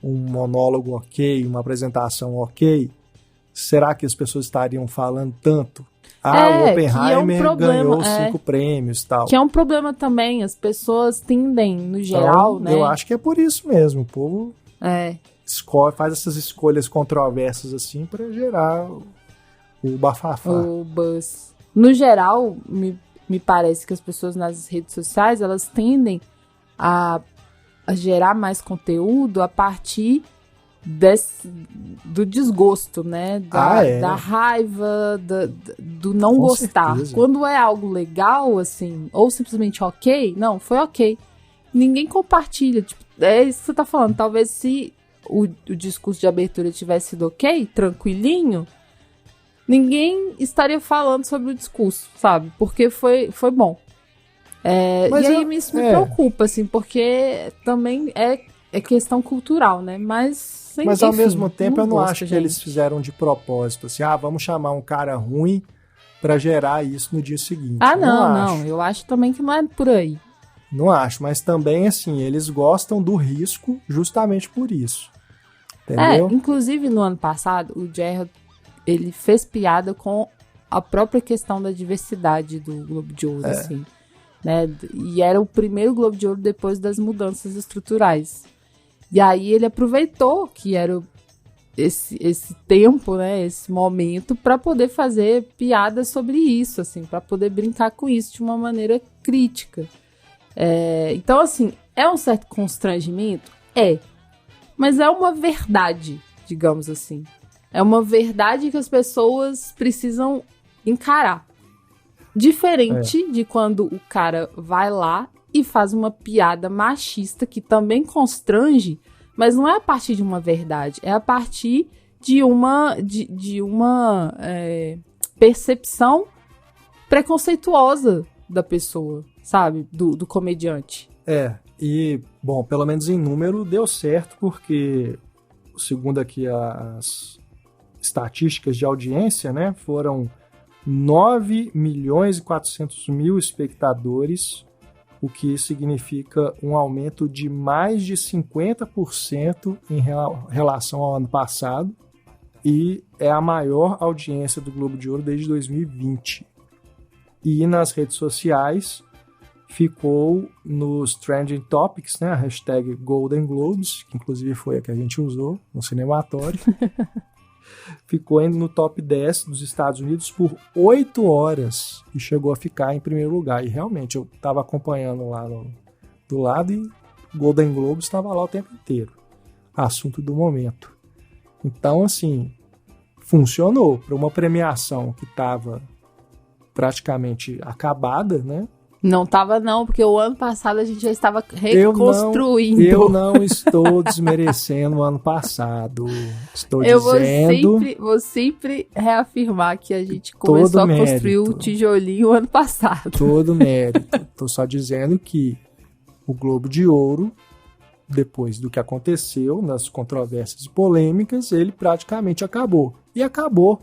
um monólogo ok, uma apresentação ok, será que as pessoas estariam falando tanto? O Oppenheimer ganhou 5 prêmios e tal. Que é um problema também, as pessoas tendem, no geral, então, né? Eu acho que é por isso mesmo, o povo faz essas escolhas controversas assim pra gerar o bafafá. O buzz. No geral, me parece que as pessoas nas redes sociais, elas tendem a gerar mais conteúdo a partir do desgosto, né? Da raiva, do não Com gostar. certeza. Quando é algo legal, assim, ou simplesmente ok, não, foi ok. Ninguém compartilha. Tipo, é isso que você tá falando. Talvez se o discurso de abertura tivesse sido ok, tranquilinho, ninguém estaria falando sobre o discurso, sabe? Porque foi bom. E aí isso me preocupa, assim, porque também é questão cultural, né? Mas enfim, ao mesmo tempo eu não acho que gente. eles fizeram de propósito, assim, vamos chamar um cara ruim pra gerar isso no dia seguinte. Não, eu acho também que não é por aí. Não acho, mas também, assim, eles gostam do risco justamente por isso. Entendeu? Inclusive no ano passado, o Gerard, ele fez piada com a própria questão da diversidade do Globo de Ouro, assim, né? E era o primeiro Globo de Ouro depois das mudanças estruturais. E aí ele aproveitou que era esse tempo, né, esse momento, para poder fazer piadas sobre isso, assim, para poder brincar com isso de uma maneira crítica. Então, assim, é um certo constrangimento? Mas é uma verdade, digamos assim. É uma verdade que as pessoas precisam encarar. Diferente de quando o cara vai lá e faz uma piada machista que também constrange, mas não é a partir de uma verdade, é a partir de uma percepção preconceituosa da pessoa, sabe? Do comediante. E, bom, pelo menos em número deu certo, porque, segundo aqui as estatísticas de audiência, né, foram 9.400.000 espectadores, o que significa um aumento de mais de 50% em relação ao ano passado, e é a maior audiência do Globo de Ouro desde 2020. E nas redes sociais ficou nos Trending Topics, né, a hashtag Golden Globes, que inclusive foi a que a gente usou no Cinematório, ficou indo no top 10 dos Estados Unidos por 8 horas e chegou a ficar em primeiro lugar. E realmente, eu estava acompanhando lá do lado e Golden Globes estava lá o tempo inteiro. Assunto do momento. Então, assim, funcionou para uma premiação que estava praticamente acabada, né? Não estava não, porque o ano passado a gente já estava reconstruindo. Eu não estou desmerecendo o ano passado. Estou dizendo... Vou sempre reafirmar que a gente começou a construir o tijolinho o ano passado. Todo mérito. Estou só dizendo que o Globo de Ouro, depois do que aconteceu, nas controvérsias e polêmicas, ele praticamente acabou. E acabou.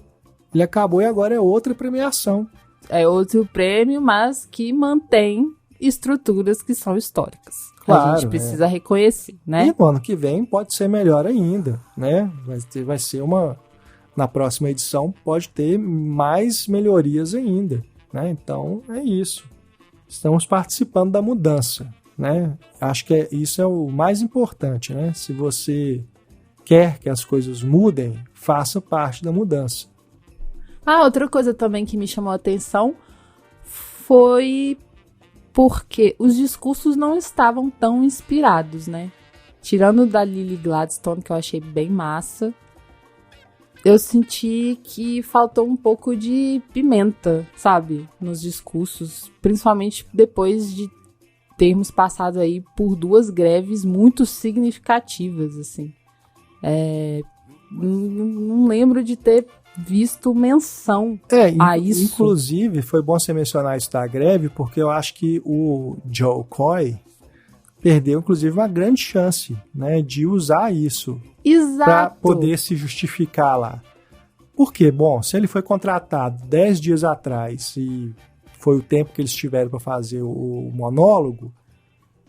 Ele acabou e agora é outra premiação. É outro prêmio, mas que mantém estruturas que são históricas. Claro, a gente precisa reconhecer, né? E no ano que vem pode ser melhor ainda, né? Vai ser na próxima edição pode ter mais melhorias ainda, né? Então é isso. Estamos participando da mudança, né? Acho que isso é o mais importante, né? Se você quer que as coisas mudem, faça parte da mudança. Outra coisa também que me chamou a atenção foi porque os discursos não estavam tão inspirados, né? Tirando da Lily Gladstone, que eu achei bem massa, eu senti que faltou um pouco de pimenta, sabe? Nos discursos, principalmente depois de termos passado aí por 2 greves muito significativas, assim. Não lembro de ter visto menção a isso. Inclusive, foi bom você mencionar isso da greve, porque eu acho que o Joe Coy perdeu, inclusive, uma grande chance, né, de usar isso para poder se justificar lá. Por quê? Bom, se ele foi contratado 10 dias atrás e foi o tempo que eles tiveram para fazer o monólogo,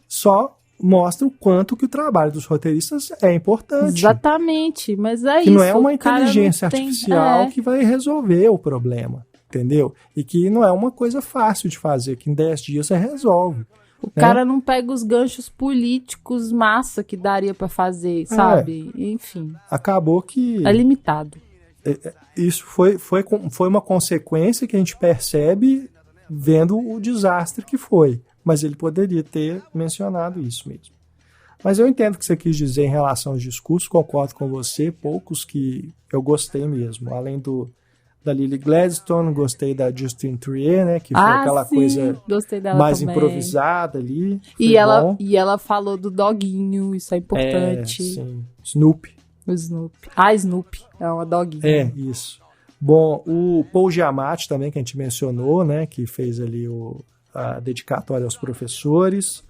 só mostra o quanto que o trabalho dos roteiristas é importante. Exatamente, mas que isso. Não é uma inteligência artificial que vai resolver o problema, entendeu? E que não é uma coisa fácil de fazer, que em 10 dias você resolve. O cara não pega os ganchos políticos massa que daria para fazer, sabe? Enfim. Acabou que... É limitado. Isso foi uma consequência que a gente percebe vendo o desastre que foi. Mas ele poderia ter mencionado isso mesmo. Mas eu entendo o que você quis dizer em relação aos discursos, concordo com você, poucos que eu gostei mesmo. Além da Lily Gladstone, gostei da Justine Trier, né, que foi aquela coisa mais também. Improvisada ali. E ela falou do doguinho, isso é importante. Sim. Snoopy. O Snoopy. Ah, Snoopy, é uma doguinha. Isso. Bom, o Paul Giamatti também, que a gente mencionou, né, que fez ali a dedicatória aos professores.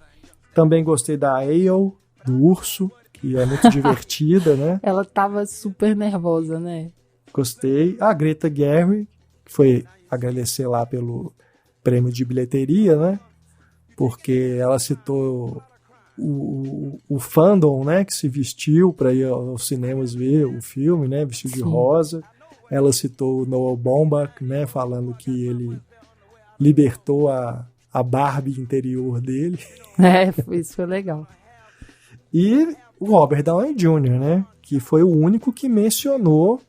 Também gostei da Ale, do urso, que é muito divertida, né? Ela tava super nervosa, né? Gostei. A Greta Gerwig, que foi agradecer lá pelo prêmio de bilheteria, né? Porque ela citou o fandom, né? Que se vestiu para ir aos cinemas ver o filme, né? Vestido de rosa. Ela citou o Noah Baumbach, né? Falando que ele libertou a Barbie interior dele. Isso foi legal. E o Robert Downey Jr., né? Que foi o único que mencionou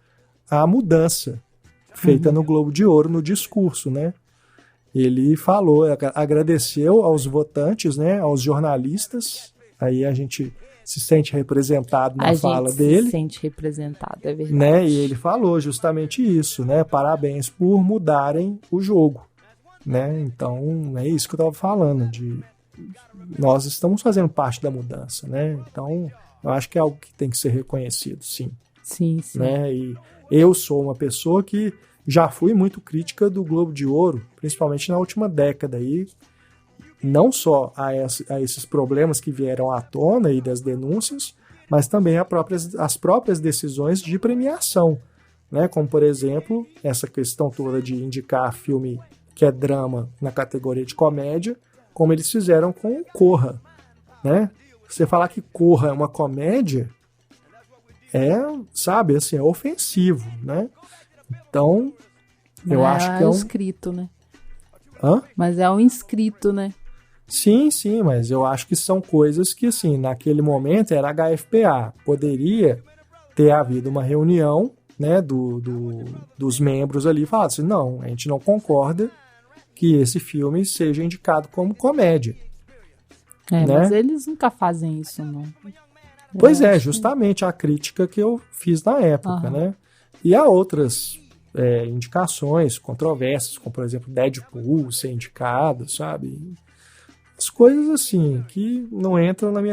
a mudança feita no Globo de Ouro no discurso, né? Ele falou, agradeceu aos votantes, né? Aos jornalistas. Aí a gente se sente representado na fala dele. A gente se sente representado, é verdade. Né? E ele falou justamente isso, né? Parabéns por mudarem o jogo. Né? Então é isso que eu estava falando, nós estamos fazendo parte da mudança, né? Então eu acho que é algo que tem que ser reconhecido, sim. Sim. Né? E eu sou uma pessoa que já fui muito crítica do Globo de Ouro, principalmente na última década aí, não só a esses problemas que vieram à tona e das denúncias, mas também as próprias decisões de premiação, né? Como por exemplo essa questão toda de indicar filme que é drama na categoria de comédia, como eles fizeram com Corra, né? Você falar que Corra é uma comédia sabe, assim, é ofensivo, né? Então, eu acho que é um inscrito, né? Hã? Mas é um inscrito, né? Sim, mas eu acho que são coisas que, assim, naquele momento era HFPA. Poderia ter havido uma reunião, né, dos membros ali e falar assim, não, a gente não concorda que esse filme seja indicado como comédia. Né? Mas eles nunca fazem isso, não. Pois justamente a crítica que eu fiz na época, né? E há outras indicações, controvérsias, como por exemplo Deadpool ser indicado, sabe? As coisas assim, que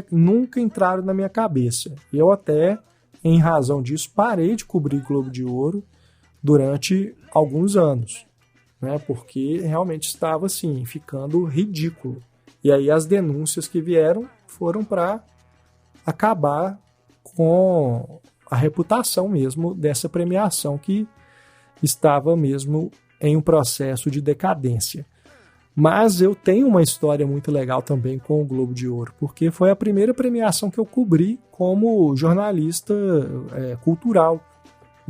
nunca entraram na minha cabeça. E eu até, em razão disso, parei de cobrir Globo de Ouro durante alguns anos. Né, porque realmente estava assim, ficando ridículo. E aí as denúncias que vieram foram para acabar com a reputação mesmo dessa premiação que estava mesmo em um processo de decadência. Mas eu tenho uma história muito legal também com o Globo de Ouro, porque foi a primeira premiação que eu cobri como jornalista cultural.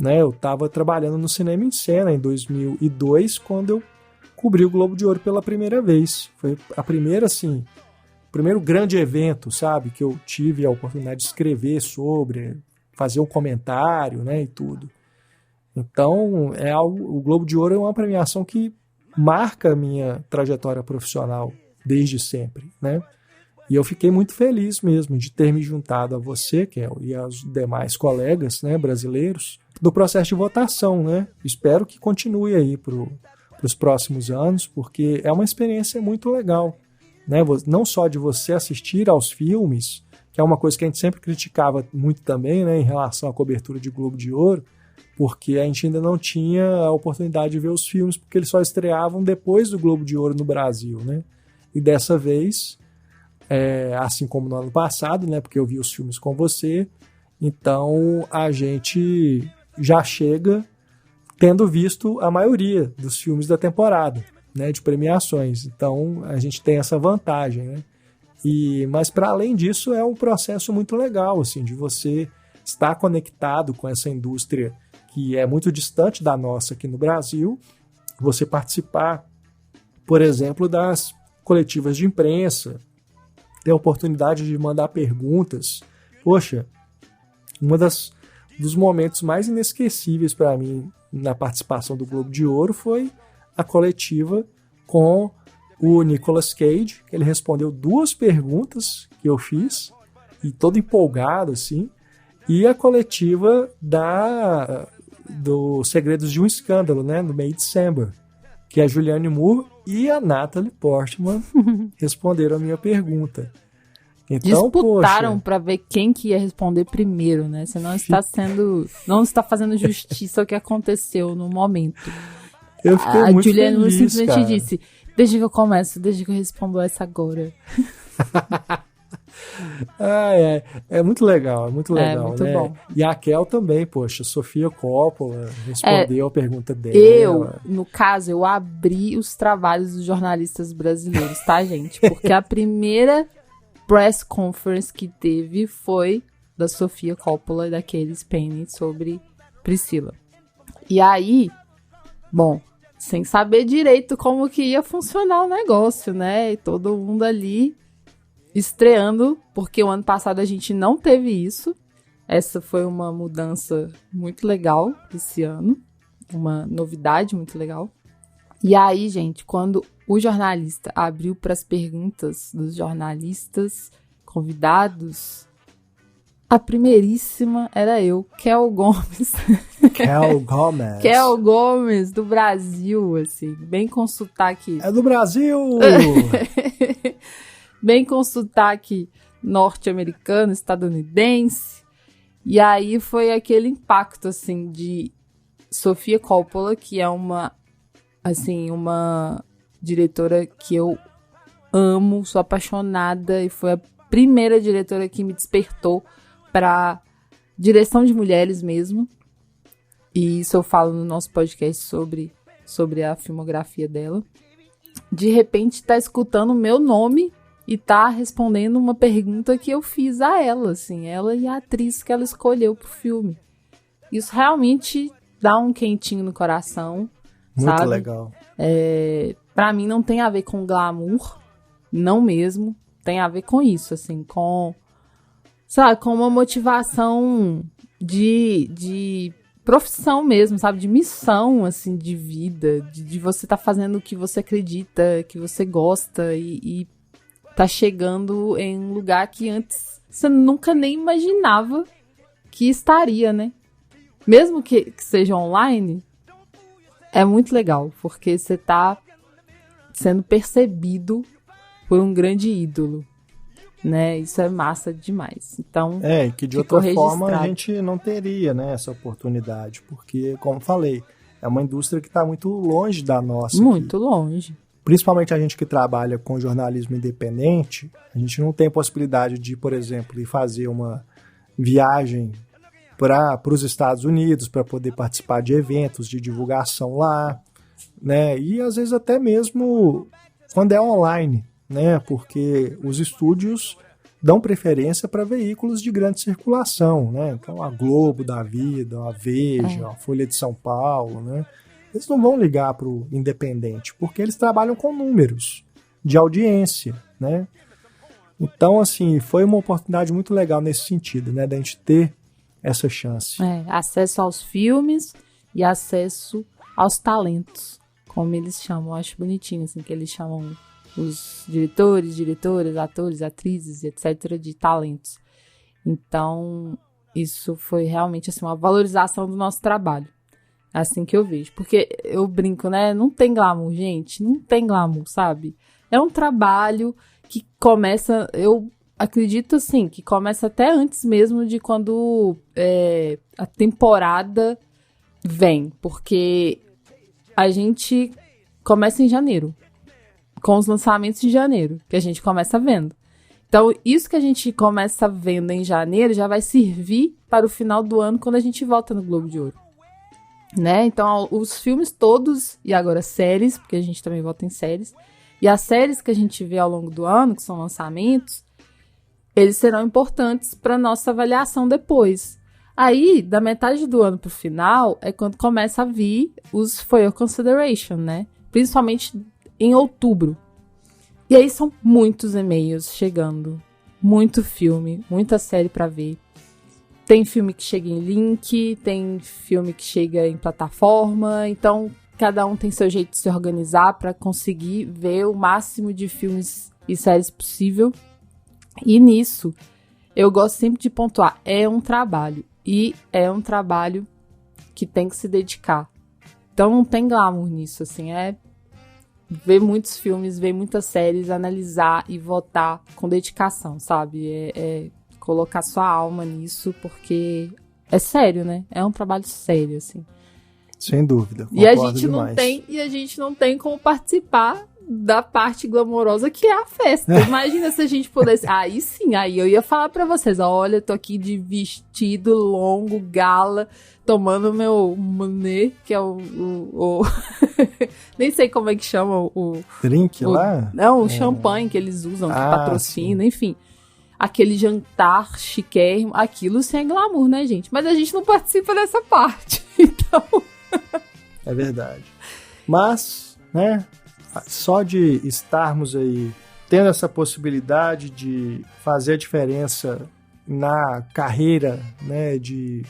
Né, eu estava trabalhando no Cinema em Cena em 2002, quando eu cobri o Globo de Ouro pela primeira vez. Foi a primeira, assim, o primeiro grande evento, sabe, que eu tive a oportunidade de escrever sobre, fazer um comentário, né, e tudo. Então, o Globo de Ouro é uma premiação que marca a minha trajetória profissional desde sempre, né? E eu fiquei muito feliz mesmo de ter me juntado a você, Kel, e aos demais colegas, né, brasileiros, do processo de votação, né? Espero que continue aí para os próximos anos, porque é uma experiência muito legal, né? Não só de você assistir aos filmes, que é uma coisa que a gente sempre criticava muito também, né, em relação à cobertura de Globo de Ouro, porque a gente ainda não tinha a oportunidade de ver os filmes, porque eles só estreavam depois do Globo de Ouro no Brasil, né? E dessa vez, assim como no ano passado, né, porque eu vi os filmes com você, então a gente já chega tendo visto a maioria dos filmes da temporada, né, de premiações. Então a gente tem essa vantagem, né? Mas para além disso é um processo muito legal, assim, de você estar conectado com essa indústria que é muito distante da nossa aqui no Brasil, você participar, por exemplo, das coletivas de imprensa, ter a oportunidade de mandar perguntas. Poxa, dos momentos mais inesquecíveis para mim na participação do Globo de Ouro foi a coletiva com o Nicolas Cage, que ele respondeu 2 perguntas que eu fiz, e todo empolgado, assim, e a coletiva do Segredos de um Escândalo, né, no May December, que a Julianne Moore e a Natalie Portman responderam a minha pergunta. Então, disputaram para ver quem que ia responder primeiro, né? Você não está fazendo justiça ao que aconteceu no momento. Eu fiquei muito Julianne Moore feliz, simplesmente cara. disse: desde que eu começo, desde que eu respondo essa agora. É muito legal, muito muito né? bom. E a Kel também, poxa, Sofia Coppola respondeu a pergunta dela. No caso, eu abri os trabalhos dos jornalistas brasileiros, tá, gente? Porque a primeira press conference que teve foi da Sofia Coppola e da Cailee Spaeny sobre Priscila. E aí, bom, sem saber direito como que ia funcionar o negócio, né? E todo mundo ali estreando, porque o ano passado a gente não teve isso. Essa foi uma mudança muito legal esse ano, uma novidade muito legal. E aí, gente, quando o jornalista abriu para as perguntas dos jornalistas convidados, a primeiríssima era eu, Kel Gomes. Kel Gomes, do Brasil, assim, bem com sotaque. É do Brasil! Bem com sotaque norte-americano, estadunidense. E aí foi aquele impacto, assim, de Sofia Coppola, que é uma diretora que eu amo, sou apaixonada, e foi a primeira diretora que me despertou para direção de mulheres mesmo. E isso eu falo no nosso podcast sobre a filmografia dela. De repente tá escutando o meu nome e tá respondendo uma pergunta que eu fiz a ela, assim, ela e a atriz que ela escolheu pro filme. Isso realmente dá um quentinho no coração, muito sabe? legal. Pra mim não tem a ver com glamour, não mesmo, tem a ver com isso, assim, com uma motivação de profissão mesmo, sabe? De missão, assim, de vida, de você tá fazendo o que você acredita, que você gosta e tá chegando em um lugar que antes você nunca nem imaginava que estaria, né? Mesmo que seja online, é muito legal, porque você tá sendo percebido por um grande ídolo, né? Isso é massa demais. Então, que de outra forma a gente não teria, né, essa oportunidade, porque, como falei, é uma indústria que está muito longe da nossa. Muito longe. Principalmente a gente que trabalha com jornalismo independente, a gente não tem possibilidade de, por exemplo, ir fazer uma viagem para os Estados Unidos para poder participar de eventos de divulgação lá, né? E às vezes até mesmo quando é online, né? Porque os estúdios dão preferência para veículos de grande circulação, né? Então a Globo da vida, a Veja, a Folha de São Paulo, né? Eles não vão ligar para o independente, porque eles trabalham com números de audiência, né? Então, assim, foi uma oportunidade muito legal nesse sentido, né? Da gente ter essa chance. Acesso aos filmes e acesso aos talentos, como eles chamam. Eu acho bonitinho, assim, que eles chamam os diretores, diretoras, atores, atrizes, etc., de talentos. Então, isso foi realmente, assim, uma valorização do nosso trabalho. Assim que eu vejo. Porque eu brinco, né? Não tem glamour, gente. Não tem glamour, sabe? É um trabalho que começa, eu acredito assim, que começa até antes mesmo de quando a temporada vem, porque a gente começa em janeiro, com os lançamentos de janeiro, que a gente começa vendo. Então, isso que a gente começa vendo em janeiro já vai servir para o final do ano, quando a gente volta no Globo de Ouro. Né? Então, os filmes todos, e agora séries, porque a gente também volta em séries, e as séries que a gente vê ao longo do ano, que são lançamentos, eles serão importantes para nossa avaliação depois. Aí, da metade do ano pro final, é quando começa a vir os For Your Consideration, né? Principalmente em outubro. E aí são muitos e-mails chegando, muito filme, muita série pra ver. Tem filme que chega em link, tem filme que chega em plataforma, então cada um tem seu jeito de se organizar pra conseguir ver o máximo de filmes e séries possível. E nisso, eu gosto sempre de pontuar, é um trabalho, e é um trabalho que tem que se dedicar. Então não tem glamour nisso, assim, ver muitos filmes, ver muitas séries, analisar e votar com dedicação, sabe? É colocar sua alma nisso, porque é sério, né? É um trabalho sério, assim. Sem dúvida. E a gente não tem como participar da parte glamourosa que é a festa. Imagina se a gente pudesse... Aí sim, aí eu ia falar pra vocês, olha, eu tô aqui de vestido longo, gala, tomando meu Monet, que é o nem sei como é que chama o... Drink lá? Não, o champanhe que eles usam, que patrocina, enfim. Aquele jantar chiquérrimo, aquilo sim é glamour, né, gente? Mas a gente não participa dessa parte, então... É verdade. Mas, né, só de estarmos aí tendo essa possibilidade de fazer a diferença na carreira, né, de,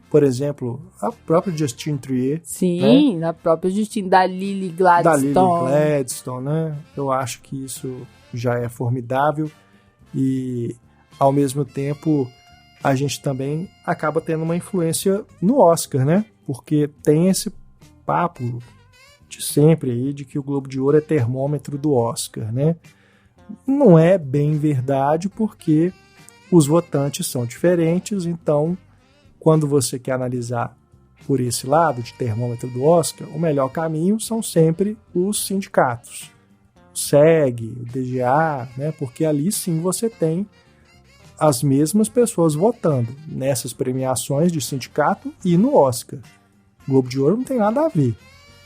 por exemplo, a própria Justine Trier. Sim, né? A própria Justine, da Lily Gladstone. Né? Eu acho que isso já é formidável e, ao mesmo tempo, a gente também acaba tendo uma influência no Oscar, né? Porque tem esse papo de sempre aí de que o Globo de Ouro é termômetro do Oscar, né? Não é bem verdade, porque os votantes são diferentes, então quando você quer analisar por esse lado de termômetro do Oscar, o melhor caminho são sempre os sindicatos, o SEG, o DGA, né? Porque ali sim você tem as mesmas pessoas votando nessas premiações de sindicato e no Oscar. O Globo de Ouro não tem nada a ver.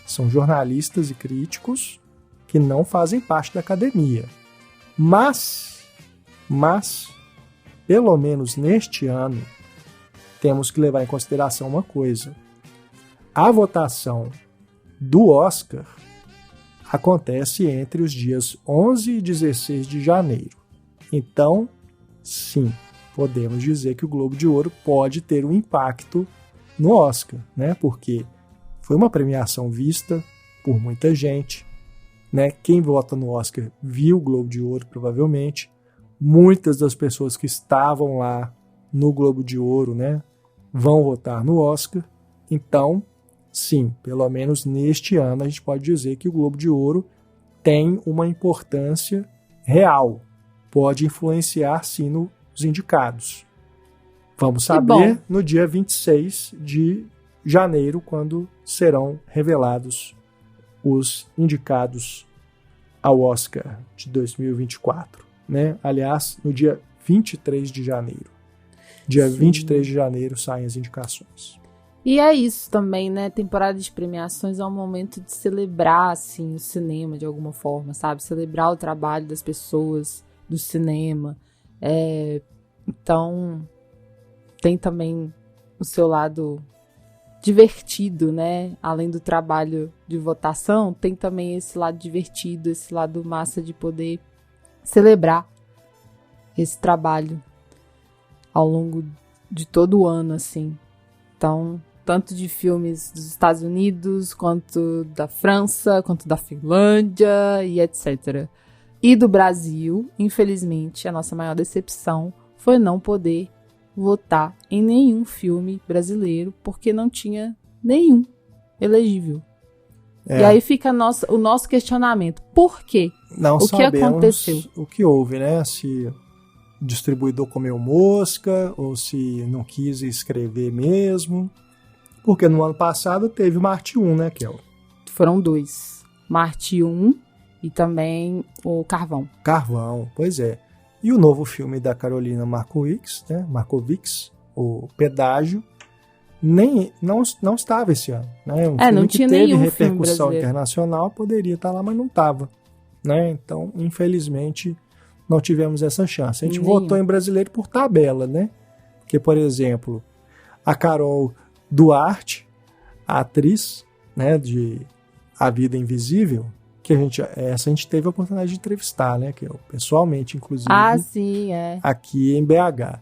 São jornalistas e críticos que não fazem parte da academia. Mas, pelo menos neste ano, temos que levar em consideração uma coisa. A votação do Oscar acontece entre os dias 11 e 16 de janeiro. Então, sim, podemos dizer que o Globo de Ouro pode ter um impacto no Oscar, né? Porque foi uma premiação vista por muita gente, né? Quem vota no Oscar viu o Globo de Ouro, provavelmente. Muitas das pessoas que estavam lá no Globo de Ouro, né, vão votar no Oscar. Então, sim, pelo menos neste ano a gente pode dizer que o Globo de Ouro tem uma importância real. Pode influenciar, sim, nos indicados. Vamos saber no dia 26 de janeiro, quando serão revelados os indicados ao Oscar de 2024. Né? Aliás, no dia 23 de janeiro. Dia 23 de janeiro saem as indicações. E é isso também, né? Temporada de premiações é um momento de celebrar, assim, o cinema de alguma forma, sabe? Celebrar o trabalho das pessoas do cinema. Então, tem também o seu lado divertido, né? Além do trabalho de votação, tem também esse lado divertido, esse lado massa de poder celebrar esse trabalho ao longo de todo o ano, assim. Então, tanto de filmes dos Estados Unidos, quanto da França, quanto da Finlândia e etc. E do Brasil, infelizmente, a nossa maior decepção foi não poder votar em nenhum filme brasileiro, porque não tinha nenhum elegível. E aí fica o nosso questionamento. Por quê? Não o que aconteceu? O que houve, né? Se o distribuidor comeu mosca ou se não quis escrever mesmo. Porque no ano passado teve Marte 1, né, Kel? Foram 2. Marte 1 e também o Carvão. Carvão, pois é. E o novo filme da Carolina Markovics, né? Markovics, o Pedágio, não estava esse ano. Né? Um filme não que tinha teve nenhum repercussão filme internacional, poderia estar lá, mas não estava. Né? Então, infelizmente, não tivemos essa chance. A gente votou em brasileiro por tabela, né? Porque, por exemplo, a Carol Duarte, a atriz, né, de A Vida Invisível, que essa a gente teve a oportunidade de entrevistar, né, que eu pessoalmente, inclusive, sim, aqui em BH.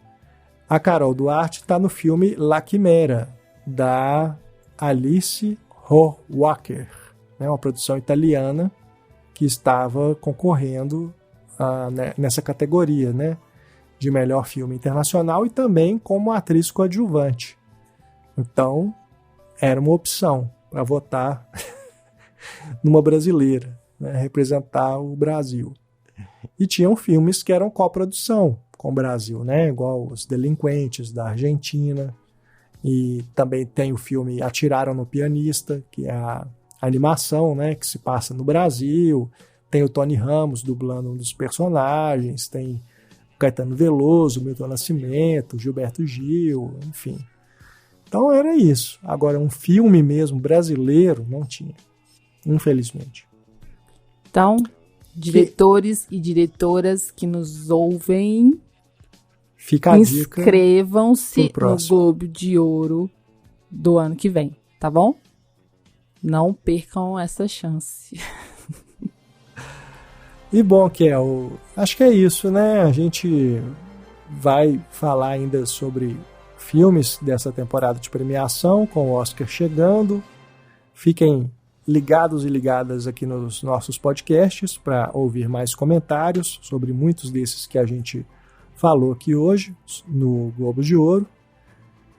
A Carol Duarte está no filme La Quimera, da Alice Rohrwacher, né, uma produção italiana que estava concorrendo nessa categoria, né, de melhor filme internacional e também como atriz coadjuvante. Então, era uma opção para votar numa brasileira, né, representar o Brasil. E tinham filmes que eram coprodução com o Brasil, né, igual Os Delinquentes, da Argentina. E também tem o filme Atiraram no Pianista, que é a animação, né, que se passa no Brasil. Tem o Tony Ramos dublando um dos personagens, tem o Caetano Veloso, Milton Nascimento, Gilberto Gil, enfim. Então era isso. Agora, um filme mesmo brasileiro não tinha, infelizmente. Então, diretores e diretoras que nos ouvem, fica a dica. Inscrevam-se no Globo de Ouro do ano que vem, tá bom? Não percam essa chance. E bom, Kel, acho que é isso, né? A gente vai falar ainda sobre filmes dessa temporada de premiação, com o Oscar chegando. Fiquem ligados e ligadas aqui nos nossos podcasts para ouvir mais comentários sobre muitos desses que a gente falou aqui hoje no Globo de Ouro.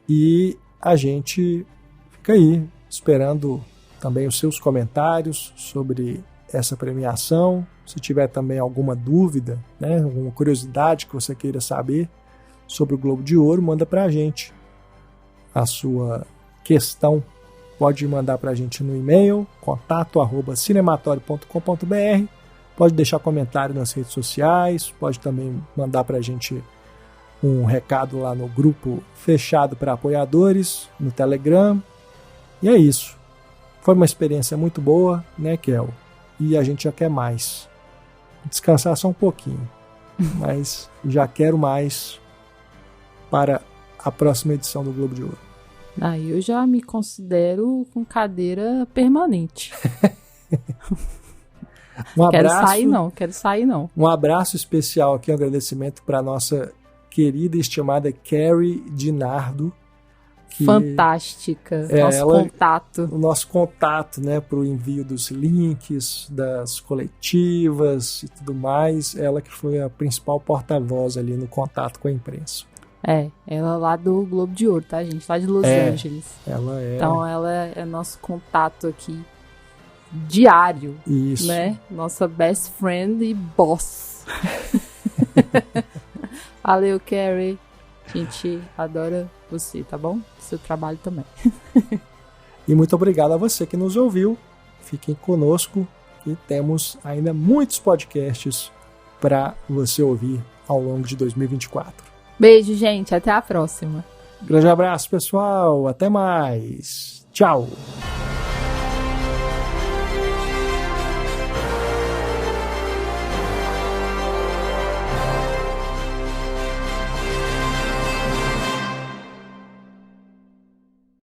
E a gente fica aí esperando também os seus comentários sobre essa premiação. Se tiver também alguma dúvida, né, alguma curiosidade que você queira saber sobre o Globo de Ouro, manda para a gente a sua questão. Pode mandar para a gente no e-mail, contato@cinematório.com.br. Pode deixar comentário nas redes sociais, pode também mandar para a gente um recado lá no grupo fechado para apoiadores, no Telegram. E é isso. Foi uma experiência muito boa, né, Kel? E a gente já quer mais. Descansar só um pouquinho, mas já quero mais para a próxima edição do Globo de Ouro. Eu já me considero com cadeira permanente. Um abraço, quero sair não. Um abraço especial aqui, um agradecimento para a nossa querida e estimada Carrie Dinardo. Fantástica, o nosso contato, né, para o envio dos links, das coletivas e tudo mais. Ela que foi a principal porta-voz ali no contato com a imprensa. Ela lá do Globo de Ouro, tá, gente? Lá de Los Angeles. Ela é. Então ela é nosso contato aqui diário. Isso. Né? Nossa best friend e boss. Valeu, Carrie. A gente adora você, tá bom? Seu trabalho também. E muito obrigado a você que nos ouviu. Fiquem conosco e temos ainda muitos podcasts para você ouvir ao longo de 2024. Beijo, gente. Até a próxima. Grande abraço, pessoal. Até mais. Tchau.